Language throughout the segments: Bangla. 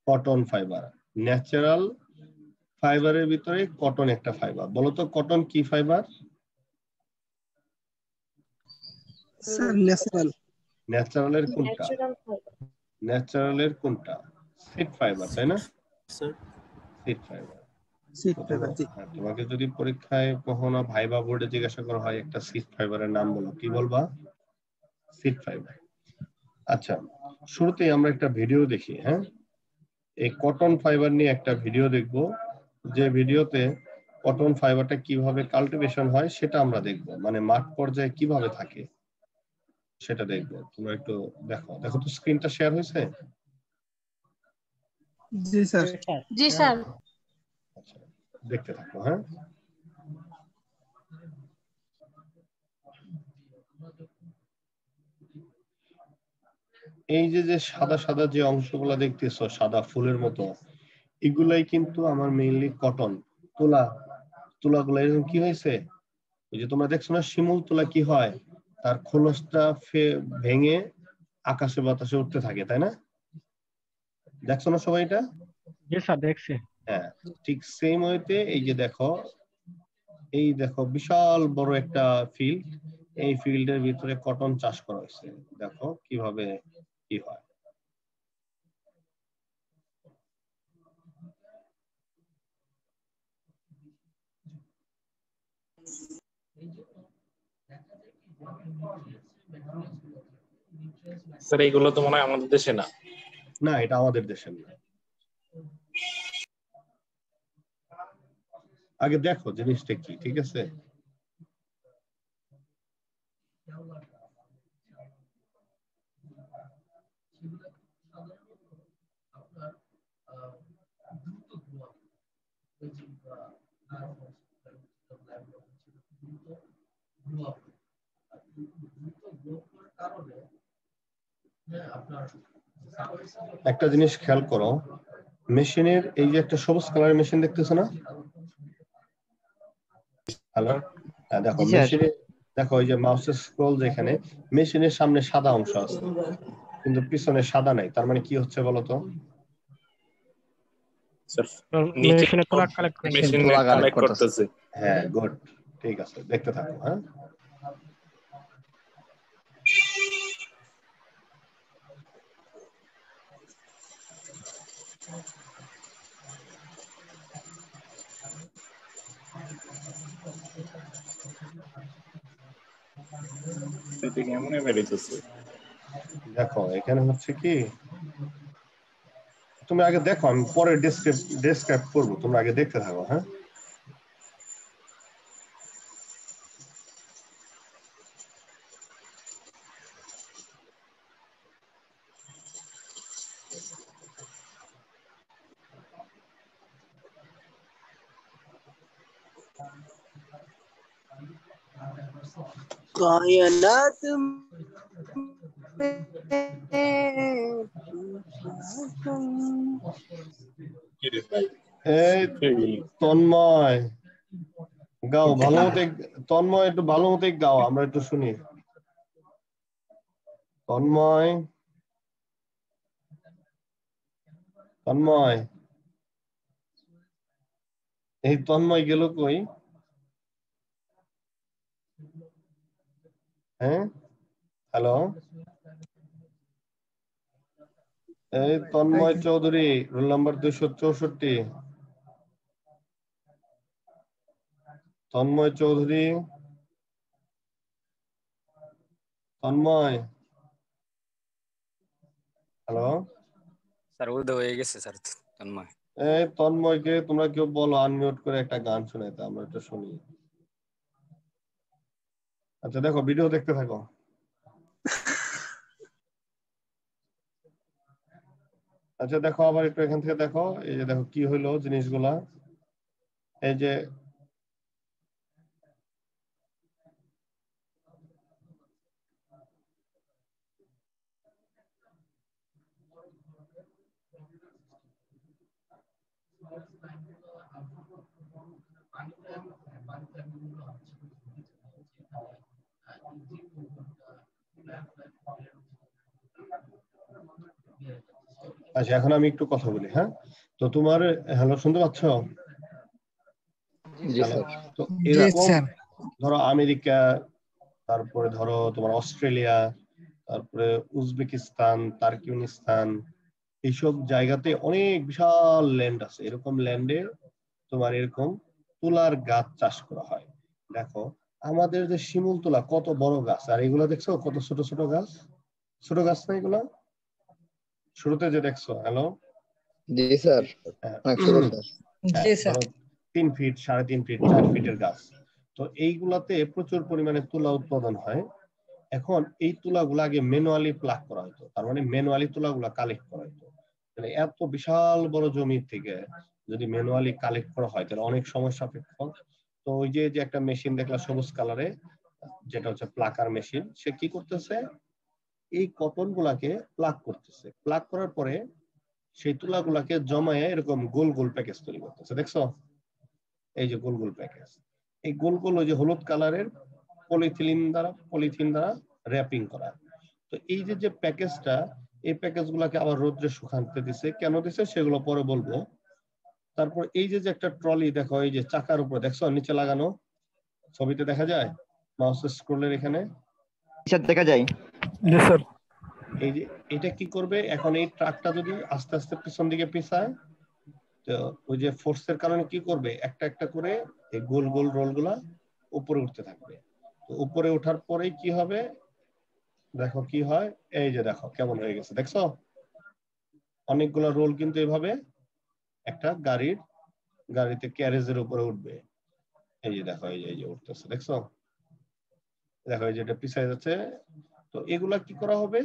Cotton fibre. ন্যাচারাল ফাইবারের ভিতরে কটন একটা ফাইবার। বলতো কটন কি ফাইবার? Sir natural. ন্যাচারালের কোনটা? ন্যাচারালের কোনটা? সিড ফাইবার, তাই না? Seed fibre. Seed fibre. তোমাকে যদি পরীক্ষায় কখনো ভাইবা বোর্ডে জিজ্ঞাসা করা হয় একটা সিড ফাইবারের নাম বলো, কি বলবা? Seed fibre. আচ্ছা, শুরুতেই আমরা একটা ভিডিও দেখি। হ্যাঁ, এই কটন ফাইবার নিয়ে একটা ভিডিও দেখব, যে ভিডিওতে কটন ফাইবারটা কিভাবে কাল্টিভেশন হয় সেটা আমরা দেখব, মানে মাঠ পর্যায়ে কিভাবে থাকে সেটা দেখব। তোমরা একটু দেখো। দেখো তো স্ক্রিনটা শেয়ার হয়েছে? জি স্যার। জি স্যার। আচ্ছা, দেখতে থাকো। হ্যাঁ, এই যে যে সাদা সাদা যে অংশগুলো দেখতেছো সাদা ফুলের মতো, এগুলাই কিন্তু আমার মেইনলি কটন। তুলাগুলো এরকম কি হয়েছে, ওই যে তোমরা দেখছো না শিমুল তুলা কি হয়, তার খোলসটা ভেঙে আকাশে বাতাসে উঠতে থাকে, তাই না? দেখছো না সবাই এটা? জি স্যার, দেখছি। হ্যাঁ, ঠিক সেম ওয়েতে এই যে দেখো, এই দেখো বিশাল বড় একটা ফিল্ড, এই ফিল্ডের ভিতরে কটন চাষ করা হয়েছে। দেখো কিভাবে কি হয়। স্যার এইগুলো তো মনে হয় আমাদের দেশে না। না, এটা আমাদের দেশের না। আগে দেখো জিনিসটা কি, ঠিক আছে? একটা জিনিস খেয়াল করো, মেশিনের এই যে একটা সবুজ কালারের মেশিন দেখতেছো না? হ্যালো, হ্যাঁ দেখো মেশিনে, দেখো এই যে মাউসের স্ক্রল যেখানে, মেশিনের সামনে সাদা অংশ আছে কিন্তু পিছনে সাদা নাই, তার মানে কি হচ্ছে বলতো? মেশিনে তোলা কালেক্ট করতেছে। হ্যাঁ, গুড, ঠিক আছে, দেখতে থাকো। হ্যাঁ, দেখো এখানে হচ্ছে কি, তুমি আগে দেখো, আমি পরে ডেসক্রাইব করবো, তোমরা আগে দেখতে থাকো। হ্যাঁ, कायनात এই তন্ময় গাও ভালো মতো, তন্ময় একটু ভালো মতো গাও, আমরা একটু শুনি। তন্ময়, তন্ময়, এই তন্ময় গেল কই? হ্যাঁ, হ্যালো, এই Tanmoy Chowdhury, roll number 264। Tanmoy Chowdhury, Tanmoy, hello sir, উদয় হয়ে গেছে স্যার তন্ময়। এই তন্ময়কে তোমরা কেউ বলো আনমিউট করে একটা গান শোনাইতে, আমরা একটু শুনি। আচ্ছা দেখো, ভিডিও দেখতে থাকো। আচ্ছা দেখো, আবার একটু এখান থেকে দেখো, এই যে দেখো কি হইলো জিনিসগুলা, এই যে আচ্ছা এখন আমি একটু কথা বলি, হ্যাঁ? তো তোমার হ্যালো শুনতে পাচ্ছ? জি হ্যালো, স্যার। তো জি এরকম স্যার। ধরো আমেরিকা, তারপরে ধরো তোমার অস্ট্রেলিয়া, তারপরে উজবেকিস্তান, তার্কিমিনিস্তান, এইসব জায়গাতে অনেক বিশাল ল্যান্ড আছে। এরকম ল্যান্ডে তোমার এরকম তুলার গাছ চাষ করা হয়। দেখো আমাদের যে শিমুল তুলা কত বড় গাছ, আর এগুলো দেখছো কত ছোট ছোট গাছ, ছোট গাছ না এগুলা? শুরুতে যে দেখছো, হ্যালো, জি স্যার, অনেক ছোট স্যার। জি স্যার। ধরো 3 ফিট, 3.5 ফিট, 4 ফিটের গাছ। তো এইগুলাতে প্রচুর পরিমাণে তুলা উৎপাদন হয়। এখন এই তুলাগুলো আগে ম্যানুয়ালি প্লাগ করা হতো, তার মানে ম্যানুয়ালি তুলাগুলা কালেক্ট করা হতো। মানে এত বিশাল বড় জমি থেকে যদি ম্যানুয়ালি কালেক্ট করা হয় তাহলে অনেক সময় সাপেক্ষ। তো ওই যে যে একটা মেশিন দেখলা সবুজ কালারে, যেটা হচ্ছে প্লাকার মেশিন, সে কি করতেছে, এই কটন গুলাকে প্লাগ করতেছে। প্লাগ করার পরে সেই তুলাগুলাকে জমায়ে এরকম গোল গোল প্যাকেজ তৈরি করতেছে। দেখছো এই যে গোল গোল প্যাকেজ, এই গোল গোল ওই যে হলুদ কালারের পলিথিন দ্বারা র্যাপিং করা। তো এই যে যে প্যাকেজটা, এই প্যাকেজ গুলাকে আবার রোদ্রে শুকাতে দিছে। কেন দিছে সেগুলো পরে বলবো। তারপর এই যে যে একটা ট্রলি দেখো, এই যে চাকার উপরে দেখছো নিচে লাগানো, ছবিতে দেখা যায় মাউস স্ক্রলের এখানে, স্যার দেখা যায়। জি স্যার। এই যে এটা কি করবে এখন, এই ট্রাকটা যদি আস্তে আস্তে পিছন দিকে পিছায়, তো ওই যে ফোর্সের কারণে কি করবে, একটা একটা করে এই গোল গোল রোল গুলা উপরে উঠতে থাকবে। তো উপরে ওঠার পরেই কি হবে, দেখো কি হয়, এই যে দেখো কেমন হয়ে গেছে, দেখছো অনেকগুলো রোল কিন্তু এভাবে একটা গাড়িতে ক্যারেজের উপরে উঠবে। এই যে দেখো, এই যে উঠতেছে, দেখছো, দেখো এই যে এটা পিছায় যাচ্ছে। তো এগুলা কি করা হবে,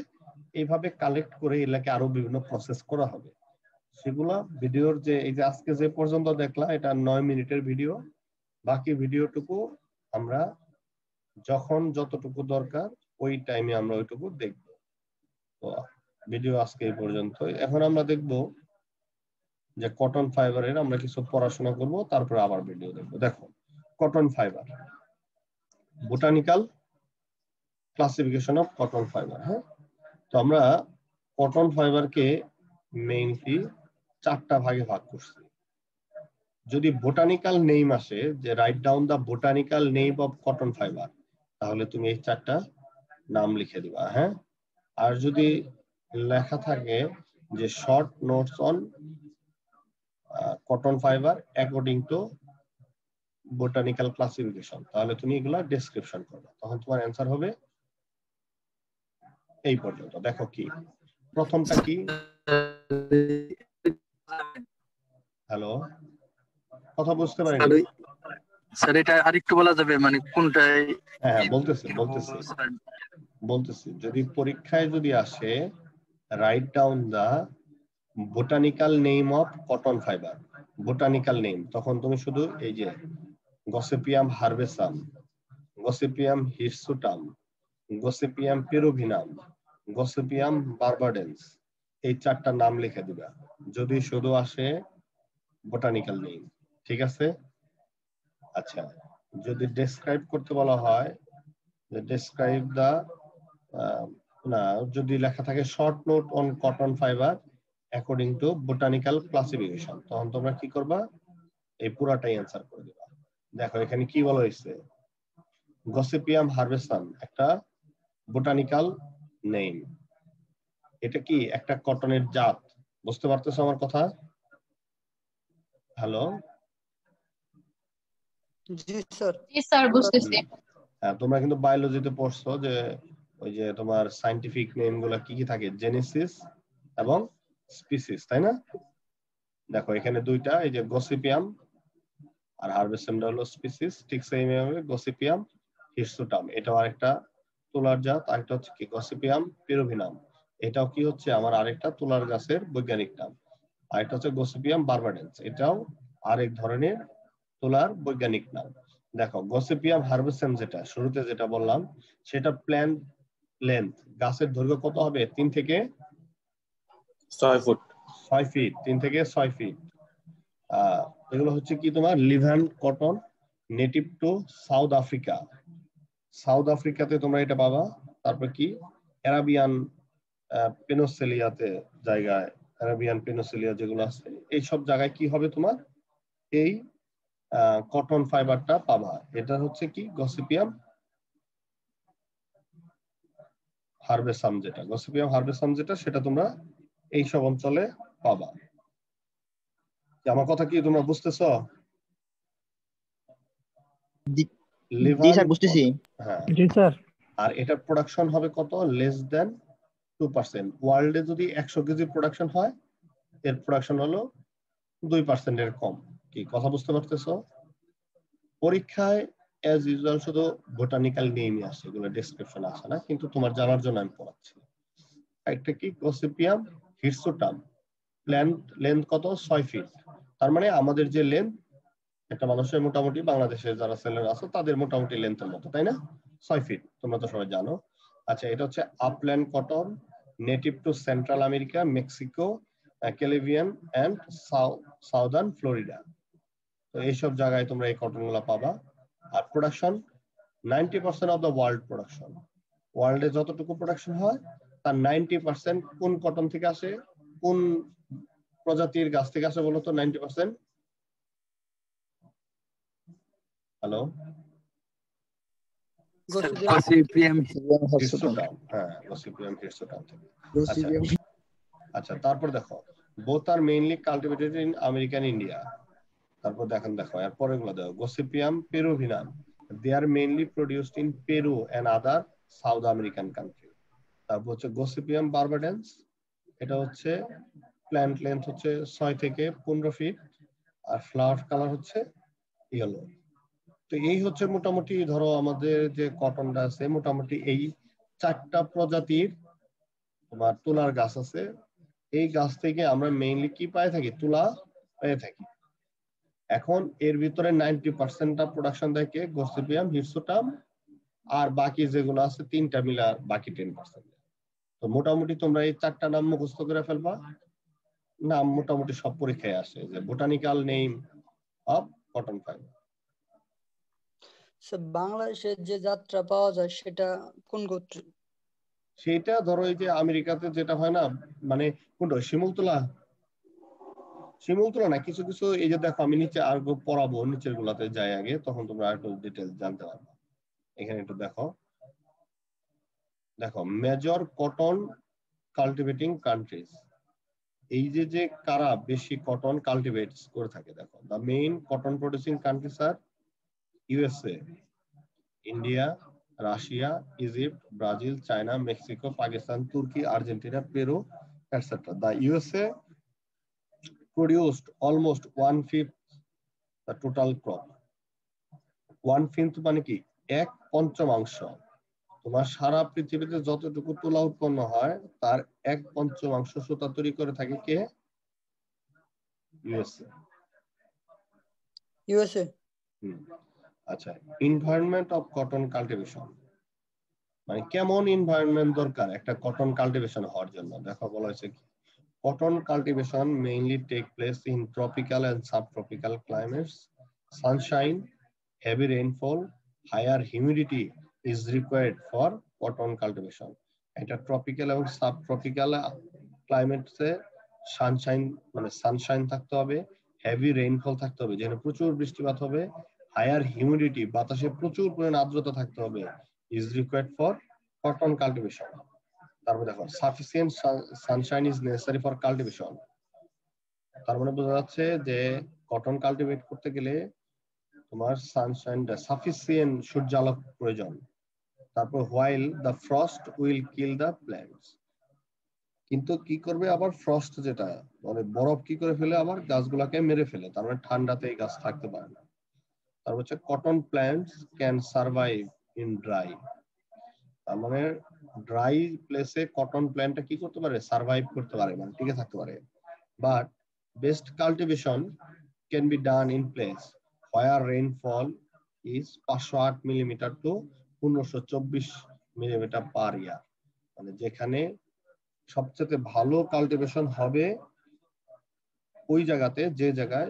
এইভাবে কালেক্ট করে এগুলাকে আরো বিভিন্ন প্রসেস করা হবে। সেগুলা ভিডিওর যে এই যে আজকে যে পর্যন্ত দেখলা, এটা 9 মিনিটের ভিডিও। বাকি ভিডিওটুকু আমরা যখন যতটুকু দরকার ওই টাইমে আমরা ওইটুকু দেখব। তো ভিডিও আজকে এই পর্যন্তই। এখন আমরা দেখব যে কটন ফাইবারের আমরা কিছু পড়াশোনা করব, তারপরে আবার ভিডিও দেখব। দেখো cotton fibre, botanical classification of cotton fibre. হ্যাঁ, তো আমরা কটন ফাইবারকে মেইনলি 4টা ভাগে ভাগ করছি। যদি বোটানিক্যাল নেম আসে, যে write down the botanical name of cotton fibre, তাহলে তুমি এই 4টা নাম লিখে দিবা। হ্যাঁ, আর যদি লেখা থাকে যে short notes on cotton fibre according to botanical classification, তাহলে তুমি এগুলা ডেসক্রিপশন করবে, তখন তোমার অ্যান্সার হবে এই পর্যন্ত। দেখো কি প্রথমটা কি, হ্যালো, কথা বুঝতে পারিনি। স্যার এটা আরেকটু বলা যাবে মানে কোনটাই? হ্যাঁ হ্যাঁ বলতেছি যদি পরীক্ষায় যদি আসে write down the botanical name of cotton fibre, botanical name, তখন তুমি শুধু এই যে Gossypium herbaceum, Gossypium hirsutum, Gossypium peruvianum, Gossypium barbadense, এই 4টা নাম লিখে দিবা যদি শুধু আসে বোটানিক্যাল নেম। ঠিক আছে? আচ্ছা, যদি ডেসক্রাইব করতে বলা হয়, ডেসক্রাইব দা, না, যদি লেখা থাকে short note on cotton fibre according to botanical classification, তখন তোমরা কি করবা, এই পুরাটাই অ্যান্সার করে দিবা। দেখো এখানে কি বলা হয়েছে, গসিপিয়াম হারবেসাম একটা বোটানিক্যাল নেম, এটা কি একটা কটনের জাত। বুঝতে পারতেছো আমার কথা? হ্যালো, জি স্যার। জি স্যার বুঝতেছি। হ্যাঁ, তোমরা কিন্তু বায়োলজিতে পড়ছো যে ওই যে তোমার সায়েন্টিফিক নেম গুলা কি কি থাকে, জেনেসিস এবং স্পিসিস, তাই না? দেখো এখানে দুইটা, এই যে গসিপিয়াম আর হারবেসামটা হলো স্পিসিস, ঠিক সেম ভাবে গসিপিয়াম হিরসুটাম এটাও আরেকটা তুলার জাত, আরেকটা হচ্ছে কি গসিপিয়াম পেরুভিনাম, এটাও কি হচ্ছে আমার আরেকটা তুলার গাছের বৈজ্ঞানিক নাম, আরেকটা হচ্ছে গসিপিয়াম বারবাডেন্স, এটাও আরেক ধরনের তুলার বৈজ্ঞানিক নাম। দেখো গসিপিয়াম হারবেসাম যেটা শুরুতে যেটা বললাম, সেটা প্ল্যান্ট লেন্থ, গাছের দৈর্ঘ্য কত হবে, 3 থেকে 6 ফুট। 6 ফিট, 3 থেকে 6 ফিট। এগুলো হচ্ছে কি তোমার Levant cotton, native to South Africa, South আফ্রিকাতে তোমরা এটা পাবা। তারপর কি অ্যারাবিয়ান পেনিনসুলাতে জায়গায় আরাবিয়ান পেনিনসুলা যেগুলো আছে এই সব জায়গায় কি হবে তোমার এই কটন ফাইবারটা পাবা। এটা হচ্ছে কি গসিপিয়াম হারবেসাম, যেটা গসিপিয়াম হারবেসাম যেটা সেটা তোমরা এই সব অঞ্চলে পাবা। আমার কথা কি তোমরা বুঝতেছো? জি স্যার বুঝতেছি। হ্যাঁ, জি স্যার। আর এটা প্রোডাকশন হবে কত? Less than 2%। ওয়ার্ল্ডে যদি 100 কেজি প্রোডাকশন হয় এর প্রোডাকশন হলো 2% এর কম। কি কথা বুঝতে পারতেছো? পরীক্ষায় অ্যাজ ইউজুয়াল শুধু বোটানিক্যাল নেমই আসে, এগুলো ডেসক্রিপশন আসে না, কিন্তু তোমার জানার জন্য আমি পড়াচ্ছি। একটা কি গসিপিয়াম হিরসুটাম, প্ল্যান্ট লেন্থ কত? 6 ফিট। তার মানে আমাদের যে লেন্থ একটা মানুষের মোটামুটি বাংলাদেশে যারা সেলার আছে তাদের মোটামুটি লেন্থের মতো, তাই না? 6 ফিট, তোমরা তো সবাই জানো। আচ্ছা, এটা হচ্ছে upland cotton, native to Central America, Mexico, Caribbean and southern Florida. তো এইসব জায়গায় তোমরা এই কটন গুলা পাবা। আর production 90% of the world production, ওয়ার্ল্ডে যতটুকু প্রোডাকশন হয় তার 90% কোন কটন থেকে আসে? কোন প্রজাতির গাছ থেকে আসে বলতো 90%? Hello, Gossypium hirsutum. হ্যাঁ, গসিপিয়াম হিরসুটাম থেকে। আচ্ছা, তারপর দেখো both are mainly cultivated in American India. তারপর দেখো এরপরে গুলো দেখো gossypium পেরুভিনাম, they are mainly produced in Peru and other South American country. তারপর হচ্ছে গসিপিয়াম বারবাডেন্স, এটা হচ্ছে প্ল্যান্ট লেন্থ হচ্ছে 6 থেকে 15 ফিট আর ফ্লাওয়ার কালার হচ্ছে ইয়েলো। তো এই হচ্ছে মোটামুটি ধরো আমাদের যে কটনটা আছে মোটামুটি এই 4টা প্রজাতির তোমার তুলার গাছ আছে। এই গাছ থেকে আমরা মেইনলি কি পাই থাকি? তুলা পেয়ে থাকি। এখন এর ভিতরে 90%টা প্রোডাকশন দেয় কে? গসিপিয়াম হিরসুটাম, আর বাকি যেগুলো আছে 3টা মিলা বাকি 10%। তো মোটামুটি তোমরা এই 4টা নাম মুখস্থ করে ফেলবা। নাম মোটামুটি সব পরীক্ষায় আসে, যে botanical name of cotton fibre. বাংলাদেশের যে যাত্রা পাওয়া যায় সেটা কোন গোত্র? সেটা ধরো এই যে আমেরিকাতে যেটা হয় না, মানে কোনটা? শিমুল তুলা না, কিছু কিছু এই যে দেখো আমি নিচে আর পড়াবো, নিচের গুলাতে যাই আগে, তখন তোমরা একটু ডিটেইলস জানতে পারবে। এখানে একটু দেখো মেজর কটন কাল্টিভেটিং কান্ট্রিজ, এই যে কারা বেশি কটন কাল্টিভেটস করে থাকে দেখো। The main cotton producing countries are USA, India, Russia, Egypt, Brazil, China, Mexico, Pakistan, Turkey, Argentina, Peru, etc. The USA produced almost 1/5 the total crop. 1/5 মানে কি? 1/5 তোমার সারা পৃথিবীতে যতটুকু তুলা উৎপন্ন হয় তার 1/5 সুতা তৈরি করে থাকে কে? ইউএসএ। আচ্ছা, এনভায়রনমেন্ট অফ কটন কাল্টিভেশন, মানে কেমন এনভায়রনমেন্ট দরকার একটা কটন কাল্টিভেশন হওয়ার জন্য? দেখো বলা হয়েছে কি, cotton cultivation mainly take place in tropical and subtropical climates. Sunshine, heavy rainfall, higher humidity is required for cotton cultivation. এটা ট্রপিক্যাল এবং সাবট্রপিক্যাল ক্লাইমেটসে সানশাইন থাকতে হবে, হেভি রেইনফল থাকতে হবে, যেখানে প্রচুর বৃষ্টিপাত হবে, হায়ার হিউমিডিটি, বাতাসে প্রচুর পরিমাণ আর্দ্রতা থাকতে হবে, is required for cotton cultivation. তারপর দেখো sufficient Sunshine is necessary for cultivation, তার মানে বোঝা যাচ্ছে যে কটন কাল্টিভেট করতে গেলে তোমার সানশাইনটা সাফিসিয়েন্ট সূর্যালোক প্রয়োজন। তারপর while the frost will kill the plants, কিন্তু কি করবে আবার ফ্রস্ট যেটা মানে বরফ কি করে ফেলে আবার গাছগুলোকে মেরে ফেলে, তার মানে ঠান্ডাতে এই গাছ থাকতে পারে না। তারপর হচ্ছে cotton plants can survive in dry, তার মানে ড্রাই প্লেসে কটন প্ল্যান্টটা কি করতে পারে? সার্ভাইভ করতে পারে, মানে টিকে থাকতে পারে। But best cultivation can be done in place where rainfall is 508 millimetre to 1524 millimetre per year, মানে যেখানে সবচেয়ে ভালো কাল্টিভেশন হবে ওই জায়গাতে যে জায়গায়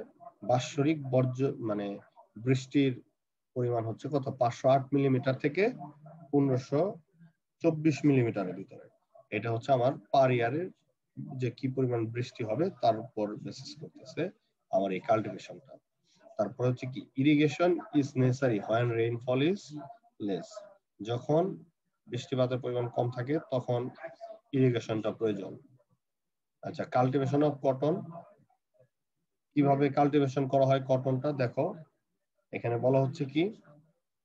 বাৎসরিক মানে বৃষ্টির পরিমাণ হচ্ছে কত? 508 মিলিমিটার থেকে 1524 মিলিমিটারের ভিতরে। এটা হচ্ছে আমার পার ইয়ারের যে কি পরিমাণ বৃষ্টি হবে তার উপর বেসিস করতেছে আমার এই কাল্টিভেশনটা। তারপর হচ্ছে কি irrigation is necessary when rainfall is less, যখন বৃষ্টিপাতের পরিমাণ কম থাকে তখন ইরিগেশনটা প্রয়োজন। আচ্ছা, কাল্টিভেশন অফ কটন, কিভাবে কাল্টিভেশন করা হয় কটনটা দেখো, এখানে বলা হচ্ছে কি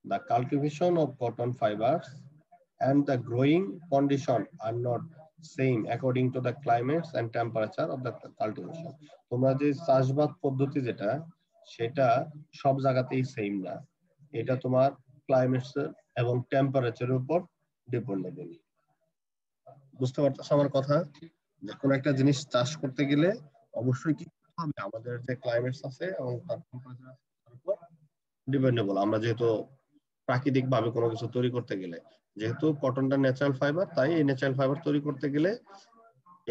the cultivation of cotton fibers and the growing condition are not same according to the climates and temperature of the cultivation. তোমরা যে চাষবাদ পদ্ধতি যেটা সেটা সব জায়গাতেই সেম না, এটা তোমার ক্লাইমেটস এবং টেম্পারেচারের উপর ডিপেন্ডেবল। বুঝতে পারতেছ আমার কথা? যে কোনো একটা জিনিস চাষ করতে গেলে অবশ্যই কি করতে হবে, আমাদের যে ক্লাইমেটস আছে এবং তার টেম্পারেচার উপর ডিপেন্ডেবল। আমরা যেহেতু প্রাকৃতিক ভাবে কোনো কিছু তৈরি করতে গেলে, যেহেতু কটনটা ন্যাচারাল ফাইবার, তাই এই ন্যাচারাল ফাইবার তৈরি করতে গেলে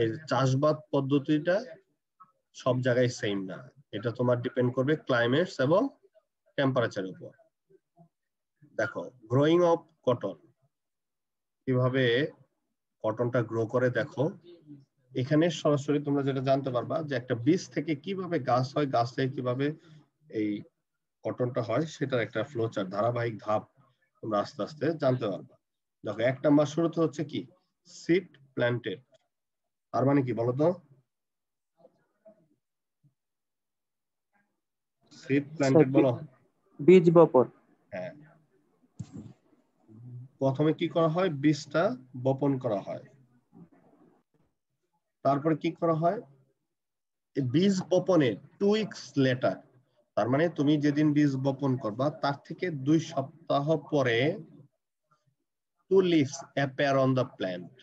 এর চাষবাদ পদ্ধতিটা সব জায়গায় সেম না, এটা তোমার ডিপেন্ড করবে ক্লাইমেটস এবং টেম্পারেচারের উপর। দেখো গ্রোয়িং অফ কটন, কিভাবে কটনটা গ্রো করে দেখো, এখানে সরাসরি তোমরা যেটা জানতে পারবা যে একটা বীজ থেকে কিভাবে গাছ হয়, গাছ থেকে কিভাবে এই কটনটা হয়, সেটার একটা ফ্লোচার্ট ধারাবাহিক ধাপ তোমরা আস্তে আস্তে জানতে পারবা। দেখো 1 নাম্বার শুরুতে হচ্ছে কি সিড প্ল্যান্টেড, তার মানে কি বলতো? সিড প্ল্যান্টেড বলো। বীজ বপন। হ্যাঁ, প্রথমে কি করা হয়, বীজটা বপন করা হয়। তারপরে কি করা হয়, বীজ বপনের 2 উইকস লেটার, তার মানে তুমি যেদিন বীজ বপন করবা তার থেকে 2 সপ্তাহ পরে 2 leaves appear on the plant,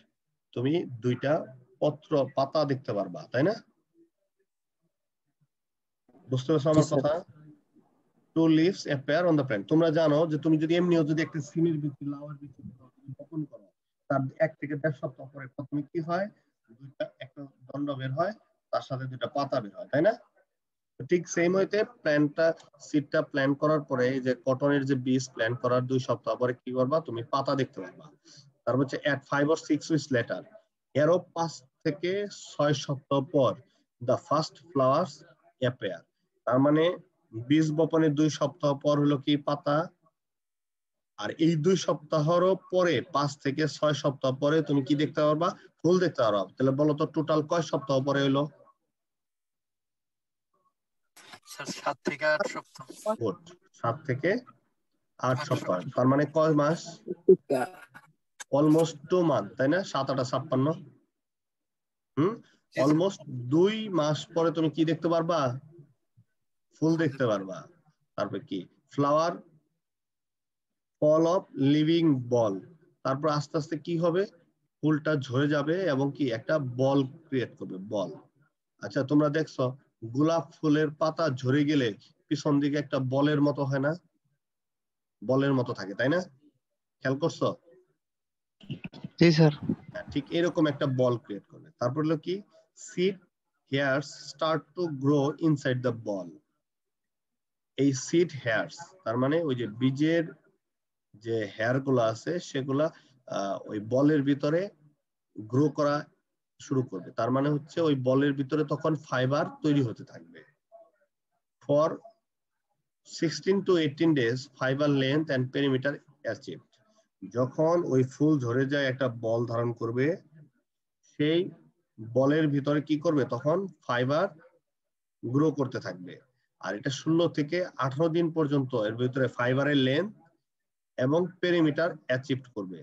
তুমি 2টা পত্র পাতা দেখতে পারবা, তাই না? বুঝতে পারছো আমার কথা? 2 leaves appear on the plant। তোমরা জানো যে তুমি যদি এমনিও যদি একটা সিমের বীজ লাউয়ের বীজ বপন করো, তার 1 থেকে 1.5 সপ্তাহ পরে প্রথমে কি হয়, একটা দণ্ড বের হয়, তার সাথে 2টা পাতা বের হয়, তাই না? ঠিক সেম হইতে প্ল্যান্টটা সিডটা প্ল্যান করার পরে এই যে কটনের যে বীজ প্ল্যান করার 2 সপ্তাহ পরে কি করবা, তুমি পাতা দেখতে পারবা। তারপর হচ্ছে at 5 or 6 weeks later, এরও 5 থেকে 6 সপ্তাহ পর the first flowers appear। তার মানে বীজ বপনের 2 সপ্তাহ পর হলো কি পাতা, আর এই 2 সপ্তাহেরও পরে 5 থেকে 6 সপ্তাহ পরে তুমি কি দেখতে পারবা, ফুল দেখতে পারবা। তাহলে বলো তো টোটাল কয় সপ্তাহ পরে হলো? 7 থেকে 8 সপ্তাহ। 7 থেকে 8 সপ্তাহ, তার মানে কয় মাস? অলমোস্ট 2 মান্থ, তাই না? 7 8 56, অলমোস্ট 2 মাস পরে তুমি কি দেখতে পারবা, ফুল দেখতে পারবা। তারপর কি ফ্লাওয়ার ফল অফ লিভিং বল, তারপর আস্তে আস্তে কি হবে, ফুলটা ঝরে যাবে এবং কি একটা বল ক্রিয়েট করবে, বল। আচ্ছা, তোমরা দেখছো গোলাপ ফুলের পাতা ঝরে গেলে পিছন দিকে একটা বলের মতো হয় না, বলের মতো থাকে, তাই না? খেয়াল করছো? জি স্যার। ঠিক এরকম একটা বল ক্রিয়েট করবে। তারপর হলো কি seed hairs start to grow inside the ball. এই সিড হেয়ারস তার মানে ওই যে বীজের যে হেয়ার গুলো আছে সেগুলা ওই বলের ভিতরে গ্রো করা শুরু করবে। তার মানে হচ্ছে ওই বলের ভিতরে তখন ফাইবার তৈরি হতে থাকবে। For 16 to 18 days fibre length and perimeter achieved. যখন ওই ফুল ঝরে যায় একটা বল ধারণ করবে, সেই বলের ভিতরে কি করবে, তখন ফাইবার গ্রো করতে থাকবে। আর এটা 16 থেকে 18 দিন পর্যন্ত এর ভিতরে ফাইবারের লেন্থ এবং পেরিমিটার অ্যাচিভ করবে।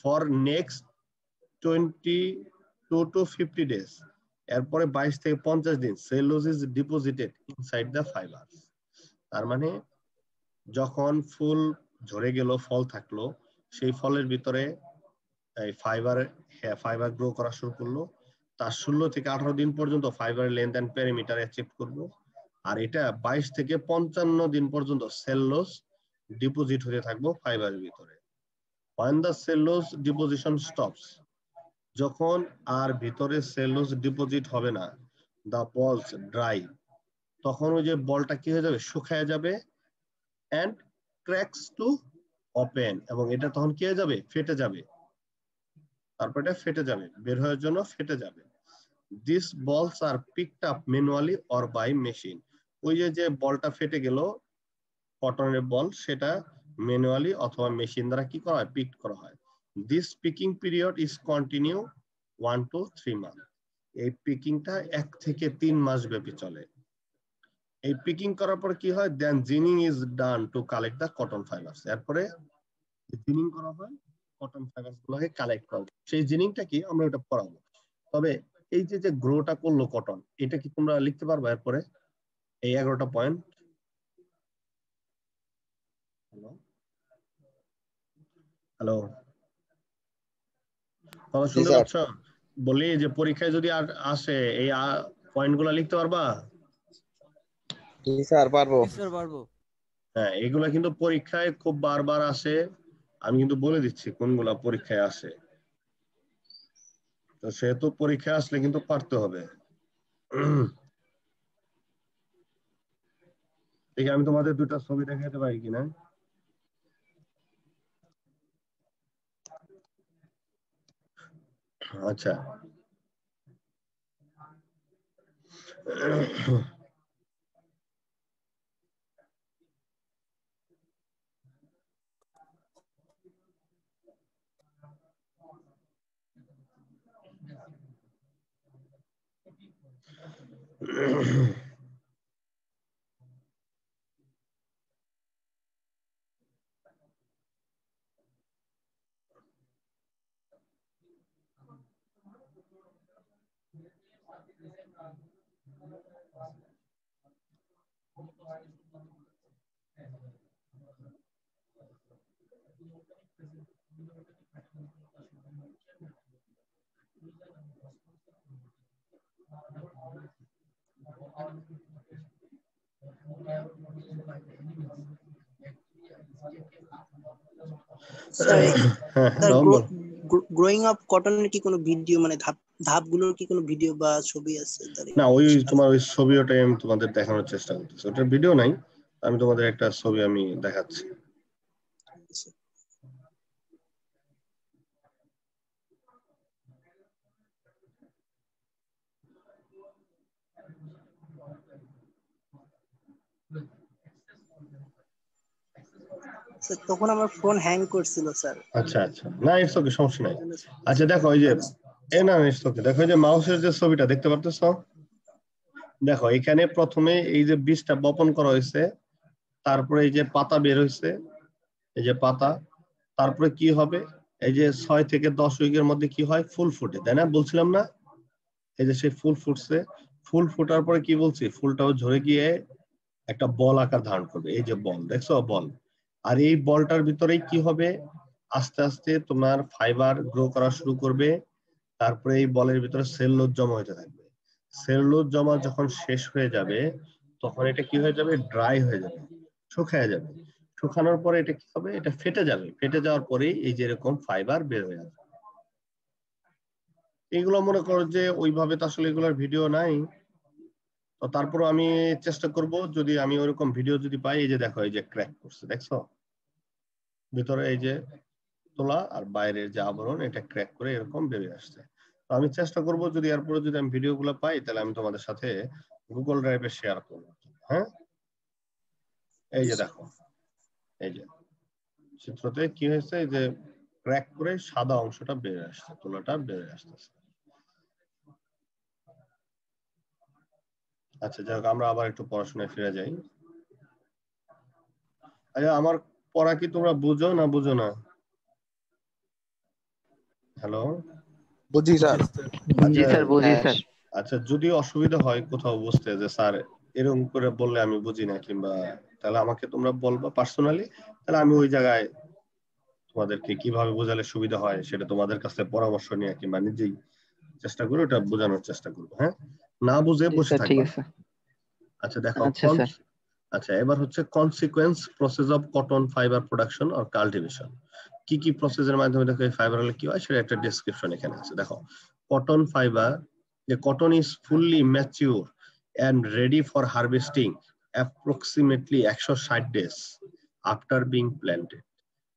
ফর নেক্সট 22 to 50 days, এরপরে 22 থেকে 50 দিন cellulose is deposited inside the fibre. তার মানে যখন ফুল ঝরে গেল, ফল থাকলো, সেই ফলের ভিতরে এই ফাইবার গ্রো করা শুরু করলো। তার 16 থেকে 18 দিন পর্যন্ত fibre length and perimeter achieve করবো। আর এটা 22 থেকে 55 দিন পর্যন্ত সেলুলোজ ডিপোজিট হতে থাকবো ফাইবারের ভিতরে। when the cellulose deposition stops, যখন আর ভিতরে সেলুলোজ ডিপোজিট হবে না, the balls dry, তখন ওই যে বলটা কি হয়ে যাবে, শুকিয়ে যাবে and cracks to open, এবং এটা তখন কি হয়ে যাবে, ফেটে যাবে। তারপর এটা ফেটে যাবে, বের হওয়ার জন্য ফেটে যাবে। This bolls are picked up manually or by machine. ওই যে বলটা ফেটে গেল কটনের বল, সেটা ম্যানুয়ালি অথবা মেশিন দ্বারা কি করা হয়, পিক করা হয়। This picking period is continue 1 to 3 month. এই পিকিংটা 1 থেকে 3 মাস ব্যাপী চলে। এই পিকিং করার পর কি হয়, then ginning is done to collect the cotton fibres. এরপরে জিনিং করা হয়, কটন ফাইবারস গুলোকে কালেক্ট করা। সেই জিনিংটা কি আমরা ওটা পড়াবো। তবে এই যে গ্রোটা করলো কটন, এটা কি তোমরা লিখতে পারবে এরপরে এই 11টা পয়েন্ট? হ্যালো হ্যালো, কথা শুনতে পাচ্ছ? বলি যে পরীক্ষায় যদি আর আসে এই পয়েন্টগুলো লিখতে পারবা? জি স্যার পারবো। হ্যাঁ, এগুলা কিন্তু পরীক্ষায় খুব বারবার আসে। আমি কিন্তু বলে দিচ্ছি কোনগুলা পরীক্ষায় আসে। তো সেহেতু পরীক্ষায় আসলে কিন্তু পারতে হবে। দেখি আমি তোমাদের দুটা ছবি দেখাতে পারি কিনা। আচ্ছা, হ্যাঁ, গ্রোয়িং আপ কটনের কি কোনো ভিডিও, মানে ধাপগুলোর কি কোনো ভিডিও বা ছবি আছে? না, ওই তোমার ওই ছবিটাই আমি তোমাদের দেখানোর চেষ্টা করতেছি। ওটার ভিডিও নাই, আমি তোমাদের একটা ছবি আমি দেখাচ্ছি। স্যার তখন আমার ফোন হ্যাং করছিল স্যার। আচ্ছা আচ্ছা, না ইটস ওকে, সমস্যা নাই। আচ্ছা দেখো এই যে না ইটস ওকে, দেখো এই যে মাউসের যে ছবিটা দেখতে পারতেছো, দেখো এখানে প্রথমে এই যে বীজটা বপন করা হয়েছে, তারপরে এই যে পাতা বের হয়েছে, এই যে পাতা, তারপরে কি হবে, এই যে 6 থেকে 10 উইকের মধ্যে কি হয়, ফুল ফুটে, তাই না? বলছিলাম না? এই যে সেই ফুল ফুটছে, ফুল ফোটার পরে কি বলছি, ফুলটাও ঝরে গিয়ে একটা বল আকার ধারণ করবে। এই যে বল দেখছো, বল। আর এই বলটার ভিতরেই কি হবে, আস্তে আস্তে তোমার ফাইবার গ্রো করা শুরু করবে। তারপরে এই বলের ভিতরে সেলুলোজ জমা হতে থাকবে। সেলুলোজ জমা যখন শেষ হয়ে যাবে, তখন এটা কি হয়ে যাবে, ড্রাই হয়ে যাবে, শুকিয়ে যাবে। শুকানোর পরে এটা কি হবে, এটা ফেটে যাবে। ফেটে যাওয়ার পরে এই যে এরকম ফাইবার বের হয়ে যাবে। এগুলো মনে করো যে ওইভাবে তো আসলে এগুলোর ভিডিও নাই, তো তারপর আমি চেষ্টা করব যদি আমি ওরকম ভিডিও যদি পাই। এই যে দেখো, এই যে ক্র্যাক করছে, দেখছো ভিতরে এই যে তোলা আর বাইরের যে আবরণ, এটা ক্র্যাক করে এরকম বেরিয়ে আসছে। তো আমি চেষ্টা করব যদি এরপরে যদি আমি ভিডিওগুলো পাই, তাহলে আমি তোমাদের সাথে গুগল ড্রাইভে শেয়ার করব। হ্যাঁ, এই যে দেখো, এই যে চিত্রতে কি হয়েছে, এই যে ক্র্যাক করে সাদা অংশটা বেরিয়ে আসছে, তোলাটা বেরিয়ে আসতেছে। আচ্ছা যাই হোক, আমরা আবার একটু পড়াশোনায় ফিরে যাই। আচ্ছা, আমার পড়া কি তোমরা বুঝো না বুঝো না? হ্যালো, বুঝি স্যার। জি স্যার, বুঝি স্যার। আচ্ছা, যদি অসুবিধা হয় কোথাও বুঝতে, যে স্যার এরকম করে বললে আমি বুঝি না, কিংবা তাহলে আমাকে তোমরা বলবা পার্সোনালি, তাহলে আমি ওই জায়গায় তোমাদেরকে কিভাবে বোঝালে সুবিধা হয় সেটা তোমাদের কাছে পরামর্শ নিয়ে কিংবা নিজেই চেষ্টা করে ওটা বোঝানোর চেষ্টা করবো। হ্যাঁ, না বুঝে বসে ঠিক থাকবা। আছে। আচ্ছা দেখো, আচ্ছা স্যার। আচ্ছা এবার হচ্ছে consequence process of cotton fibre production or cultivation. কি কি প্রসেসের মাধ্যমে দেখো এই ফাইবার হলে কি হয়, সেটা একটা ডেসক্রিপশন এখানে আছে। দেখো, cotton fibre, the cotton is fully mature and ready for harvesting approximately 160 days after being planted.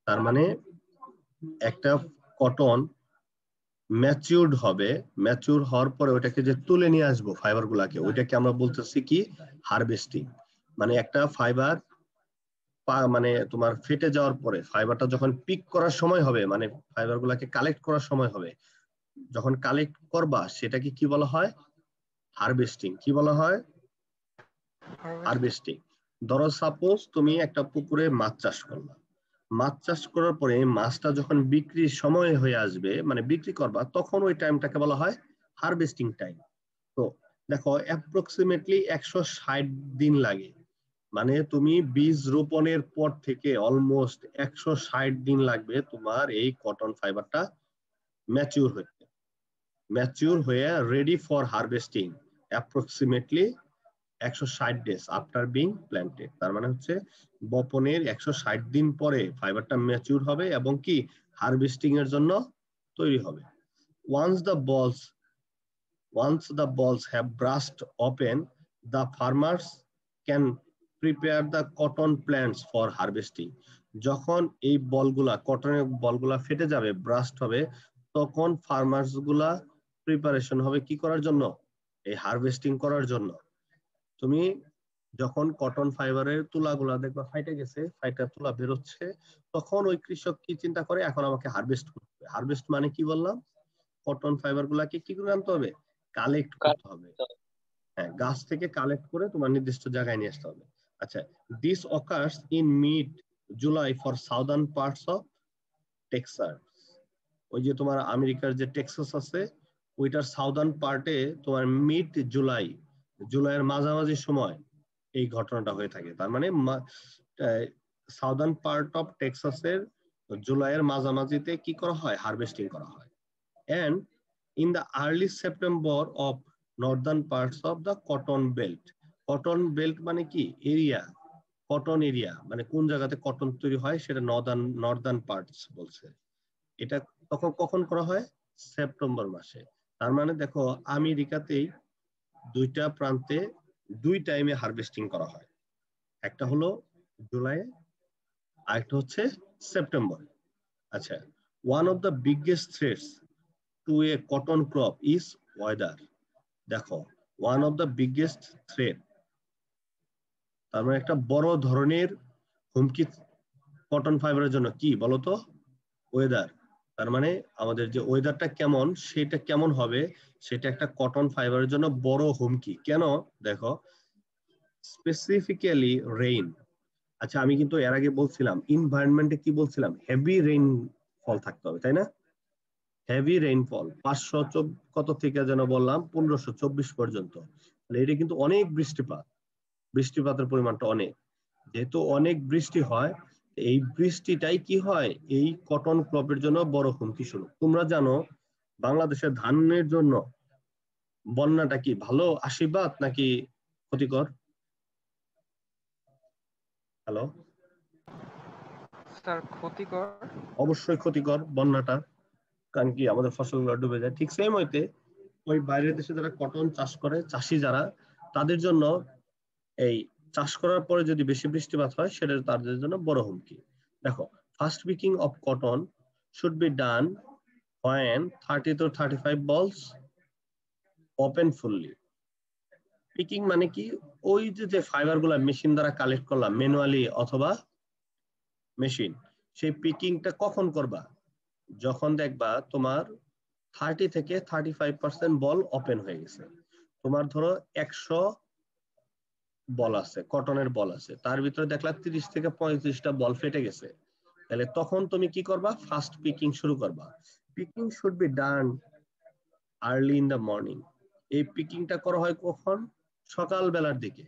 তার মানে একটা কটন ম্যাচিউরড হবে, ম্যাচিউর হওয়ার পরে ওটাকে যে তুলে নিয়ে আসবো ফাইবার গুলাকে, ওইটাকে আমরা বলতেছি কি হারভেস্টিং। মানে একটা ফাইবার মানে তোমার ফেটে যাওয়ার পরে ফাইবারটা যখন পিক করার সময় হবে, মানে ফাইবার গুলাকে কালেক্ট করার সময় হবে, যখন কালেক্ট করবা সেটাকে কি বলা হয়? হারভেস্টিং। কি বলা হয়? হারভেস্টিং। ধরো সাপোজ তুমি একটা পুকুরে মাছ চাষ করলা, মাছ চাষ করার পরে মাছটা যখন বিক্রির সময় হয়ে আসবে, মানে বিক্রি করবা, তখন ওই টাইমটাকে বলা হয় হারভেস্টিং টাইম। তো দেখো অ্যাপ্রক্সিমেটলি 160 দিন লাগে, মানে তুমি বীজ রোপণের পর থেকে অলমোস্ট 160 দিন লাগবে তোমার এই কটন ফাইবারটা ম্যাচিউর হতে, ম্যাচিউর হয়ে ready for harvesting approximately 160 days after being planted. তার মানে হচ্ছে বপনের 160 দিন পরে ফাইবারটা ম্যাচিউর হবে এবং কি হারভেস্টিং এর জন্য তৈরি হবে। Once the balls have burst open, the farmers can prepare the cotton plants for harvesting. যখন এই বলগুলা, কটনের বলগুলা ফেটে যাবে, ব্রাস্ট হবে, তখন ফার্মার্স গুলা প্রিপারেশন হবে কি করার জন্য? এই হারভেস্টিং করার জন্য। তুমি যখন কটন ফাইবারের তুলাগুলা দেখবা ফাইটে গেছে, ফাইটা তুলা বেরোচ্ছে, তখন ওই কৃষক কি চিন্তা করে? এখন আমাকে হারভেস্ট করতে হবে। হারভেস্ট মানে কি বললাম? কটন ফাইবার গুলাকে কি করে আনতে হবে? কালেক্ট করতে হবে। হ্যাঁ, গাছ থেকে কালেক্ট করে তোমার নির্দিষ্ট জায়গায় নিয়ে আসতে হবে। আচ্ছা, this occurs in mid July for southern parts of Texas. ওই যে তোমার আমেরিকার যে টেক্সাস আছে, ওইটার সাউদার্ন পার্টে তোমার মিড জুলাই, জুলাইয়ের মাঝামাঝি সময় এই ঘটনাটা হয়ে থাকে। তার মানে সাউদার্ন পার্ট অফ টেক্সাসের জুলাইয়ের মাঝামাঝিতে কি করা হয়? হারভেস্টিং করা হয়। And in the early September of northern parts of the cotton belt. Cotton belt মানে কি? এরিয়া, কটন এরিয়া, মানে কোন জায়গাতে কটন তৈরি হয় সেটা নর্দার্ন পার্টস বলছে। এটা তখন কখন করা হয়? সেপ্টেম্বর মাসে। তার মানে দেখো আমেরিকাতেই দুইটা প্রান্তে দুই টাইমে হারভেস্টিং করা হয়, একটা হলো জুলাই, আরেকটা হচ্ছে সেপ্টেম্বর। আচ্ছা, one of the biggest threats to a cotton crop is weather. দেখো, one of the biggest threat, তার মানে একটা বড় ধরনের হুমকি কটন ফাইবারের জন্য কি বলতো? ওয়েদার। তার মানে আমাদের যে ওয়েদারটা কেমন, সেটা কেমন হবে, সেটা একটা কটন ফাইবারের জন্য বড় হুমকি। কেন? দেখো, স্পেসিফিক্যালি রেইন। আচ্ছা, আমি কিন্তু এর আগে বলছিলাম এনভায়রনমেন্টে কি বলছিলাম? হেভি রেইনফল থাকতে হবে, তাই না? হেভি রেইনফল 500 কত থেকে যেন বললাম 1524 পর্যন্ত। এটা কিন্তু অনেক বৃষ্টিপাত, বৃষ্টিপাতের পরিমাণটা অনেক। যেহেতু অনেক বৃষ্টি হয়, এই বৃষ্টিটাই কি হয়? এই কটন ক্রপের জন্য বড় হুমকি স্বরূপ। তোমরা জানো বাংলাদেশের ধানের জন্য বন্যাটা কি ভালো আশীর্বাদ নাকি ক্ষতিকর? হ্যালো স্যার, ক্ষতিকর। অবশ্যই ক্ষতিকর বন্যাটা, কারণ কি আমাদের ফসলগুলো ডুবে যায়। ঠিক সেম হইতে ওই বাইরের দেশে যারা কটন চাষ করে, চাষি যারা, তাদের জন্য এই চাষ করার পরে যদি বেশি বৃষ্টিপাত হয়, সেটা তাদের জন্য বড় হুমকি। দেখো, first picking of cotton should be done when 30 to 35 balls open fully. Picking মানে কি? ওই যে ফাইবার গুলা মেশিন দ্বারা কালেক্ট করলাম, ম্যানুয়ালি অথবা মেশিন, সেই পিকিংটা কখন করবা? যখন দেখবা তোমার 30 থেকে 35% বল ওপেন হয়ে গেছে। তোমার ধরো 100 বল আছে, কটনের বল আছে, তার ভিতরে দেখলা 30 থেকে 35টা বল ফেটে গেছে, তাহলে তখন তুমি কি করবা? ফার্স্ট পিকিং শুরু করবা। Picking should be done early in the morning. এই পিকিংটা করা হয় কখন? সকাল বেলার দিকে।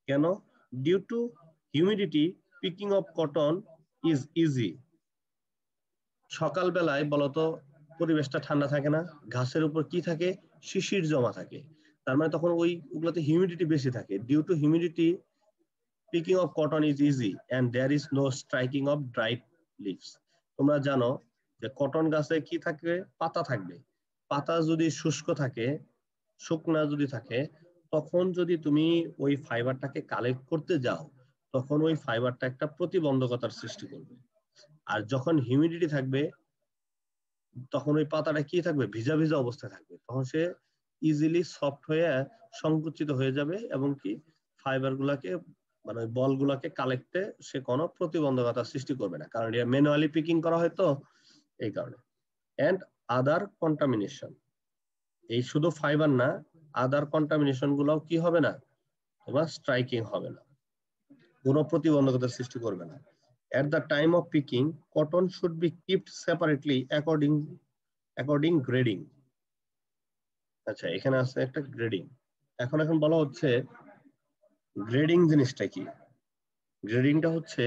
কেন? Due to humidity, picking of cotton is easy. সকাল বেলায় বলতো পরিবেশটা ঠান্ডা থাকে না, ঘাসের উপর কি থাকে? শিশির জমা থাকে। তার মানে তখন ওগুলোতে হিউমিডিটি বেশি থাকে। Due to humidity, picking of cotton is easy and there is no striking of dried leaves. তোমরা জানো যে কটন গাছে কি থাকবে? পাতা থাকবে। পাতা যদি শুষ্ক থাকে, শুকনা যদি থাকে, তখন যদি তুমি ওই ফাইবারটাকে কালেক্ট করতে যাও, তখন ওই ফাইবারটা একটা প্রতিবন্ধকতার সৃষ্টি করবে। আর যখন হিউমিডিটি থাকবে, তখন ওই পাতাটা কি থাকবে, ভিজা ভিজা অবস্থায় থাকবে, তখন সে ইজিলি সফট হয়ে সংকুচিত হয়ে যাবে এবং কি ফাইবার গুলাকে মানে ওই বল গুলাকে কালেক্টে সে কোনো প্রতিবন্ধকতা সৃষ্টি করবে না, কারণ এটা ম্যানুয়ালি পিকিং করা হয় তো এই কারণে। এন্ড আদার কন্টামিনেশন, এই শুধু ফাইবার না, আদার কন্টামিনেশন গুলাও কি হবে না, তোমার স্ট্রাইকিং হবে না, কোনো প্রতিবন্ধকতা সৃষ্টি করবে না। At the time of picking, cotton should be kept separately according grading. আচ্ছা, এখানে আছে একটা গ্রেডিং। এখন বলা হচ্ছে গ্রেডিং জিনিসটা কি। গ্রেডিংটা হচ্ছে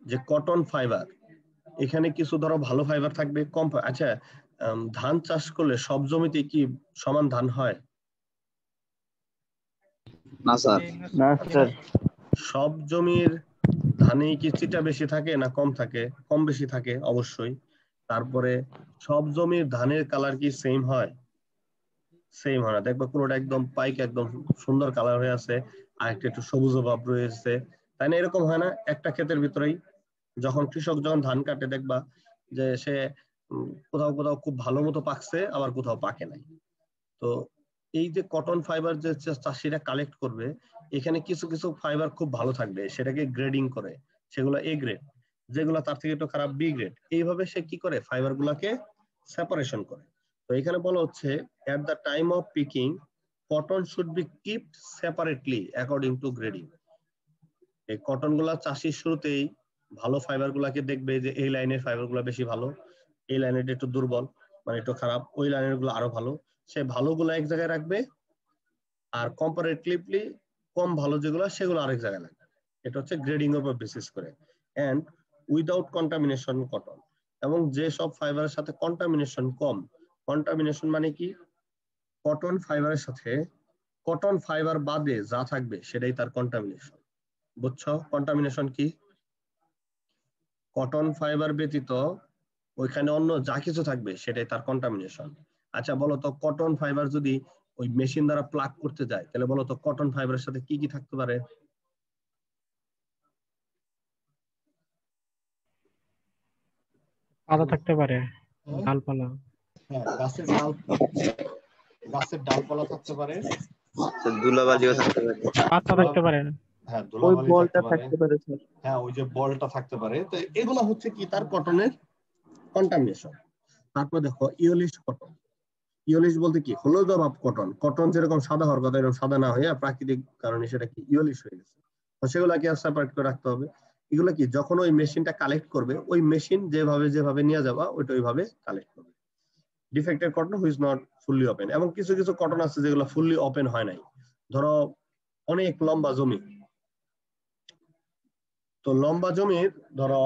যে কটন ফাইবার, এখানে কিছু ধরো ভালো ফাইবার থাকবে, কম। আচ্ছা, ধান চাষ করলে সব জমিতে কি সমান ধান হয়? না স্যার। না স্যার। সব জমির ধানে কি চিটা বেশি থাকে না কম থাকে? কম বেশি থাকে অবশ্যই। তারপরে সব জমির ধানের কালার কি সেম হয়? সেম হয় না, দেখবা কোনোটা একদম পাইক একদম সুন্দর কালার হয়ে আছে, আর একটা একটু সবুজ ভাব রয়েছে, তাই না? এরকম হয় না? একটা ক্ষেতের ভিতরেই যখন কৃষক যখন ধান কাটে দেখবা যে সে কোথাও কোথাও খুব ভালো মতো পাকছে, আবার কোথাও পাকে নাই। তো এই যে কটন ফাইবার যে চাষিরা কালেক্ট করবে, এখানে কিছু কিছু ফাইবার খুব ভালো থাকবে, সেটাকে গ্রেডিং করে, সেগুলো এ গ্রেড, যেগুলো তার থেকে একটু খারাপ বি গ্রেড, এইভাবে সে কি করে ফাইবার গুলাকে সেপারেশন করে। তো এখানে বলা হচ্ছে at the time of picking cotton should be kept separately according to grading. এই কটন গুলা চাষির শুরুতেই ভালো ফাইবার গুলাকে দেখবে যে এই লাইনের ফাইবার গুলা বেশি ভালো, এই লাইনের একটু দুর্বল মানে একটু খারাপ, ওই লাইনের গুলো আরো ভালো, সে ভালো গুলো এক জায়গায় রাখবে, আর কম্পারেটিভলি কম ভালো যেগুলো সেগুলো আরেক জায়গায় রাখবে। এটা হচ্ছে গ্রেডিং এর উপর বেসিস করে। এন্ড উইদাউট কন্টামিনেশন কটন, এবং যে সব ফাইবারের সাথে কন্টামিনেশন কম, কন্টামিনেশন মানে কি, কটন ফাইবারের সাথে কটন ফাইবার বাদে যা থাকবে সেটাই তার কন্টামিনেশন। বুঝছো কন্টামিনেশন কি? কটন ফাইবার ব্যতীত ওইখানে অন্য যা কিছু থাকবে সেটাই তার কন্টামিনেশন। আচ্ছা বলো তো, কটন ফাইবার যদি ওই মেশিন দ্বারা প্লাগ করতে যায়, তাহলে বলো তো কটন ফাইবারের সাথে কি কি থাকতে পারে? পাতা থাকতে পারে, ডালপালা। হ্যাঁ, গাছের ডালপালা থাকতে পারে, ধুলাবালিও থাকতে পারে। পাতা থাকতে পারে। হ্যাঁ ওই ধুলাবালি বলটা থাকতে পারে, স্যার। হ্যাঁ ওই যে বলটা থাকতে পারে। তো এগুলো হচ্ছে কি তার কটনের কন্টামিনেশন। তারপর দেখো ইয়োলিশ কটন। ইয়োলিশ বলতে কি, হলুদ ভাব কটন, কটন যেরকম সাদা হওয়ার কথা এরকম সাদা না হয়ে প্রাকৃতিক কারণে সেটা কি ইয়োলিশ হয়ে গেছে, তো সেগুলাকে সেপারেট করে রাখতে হবে। এগুলো কি যখন ওই মেশিনটা কালেক্ট করবে, ওই মেশিন যেভাবে যেভাবে নিয়ে যাবা ওইটা ওইভাবে কালেক্ট করবে। Defected cotton which not fully open, এবং কিছু কিছু কটন আছে যেগুলো ফুললি ওপেন হয় নাই। ধরো অনেক লম্বা জমি, তো লম্বা জমির ধরো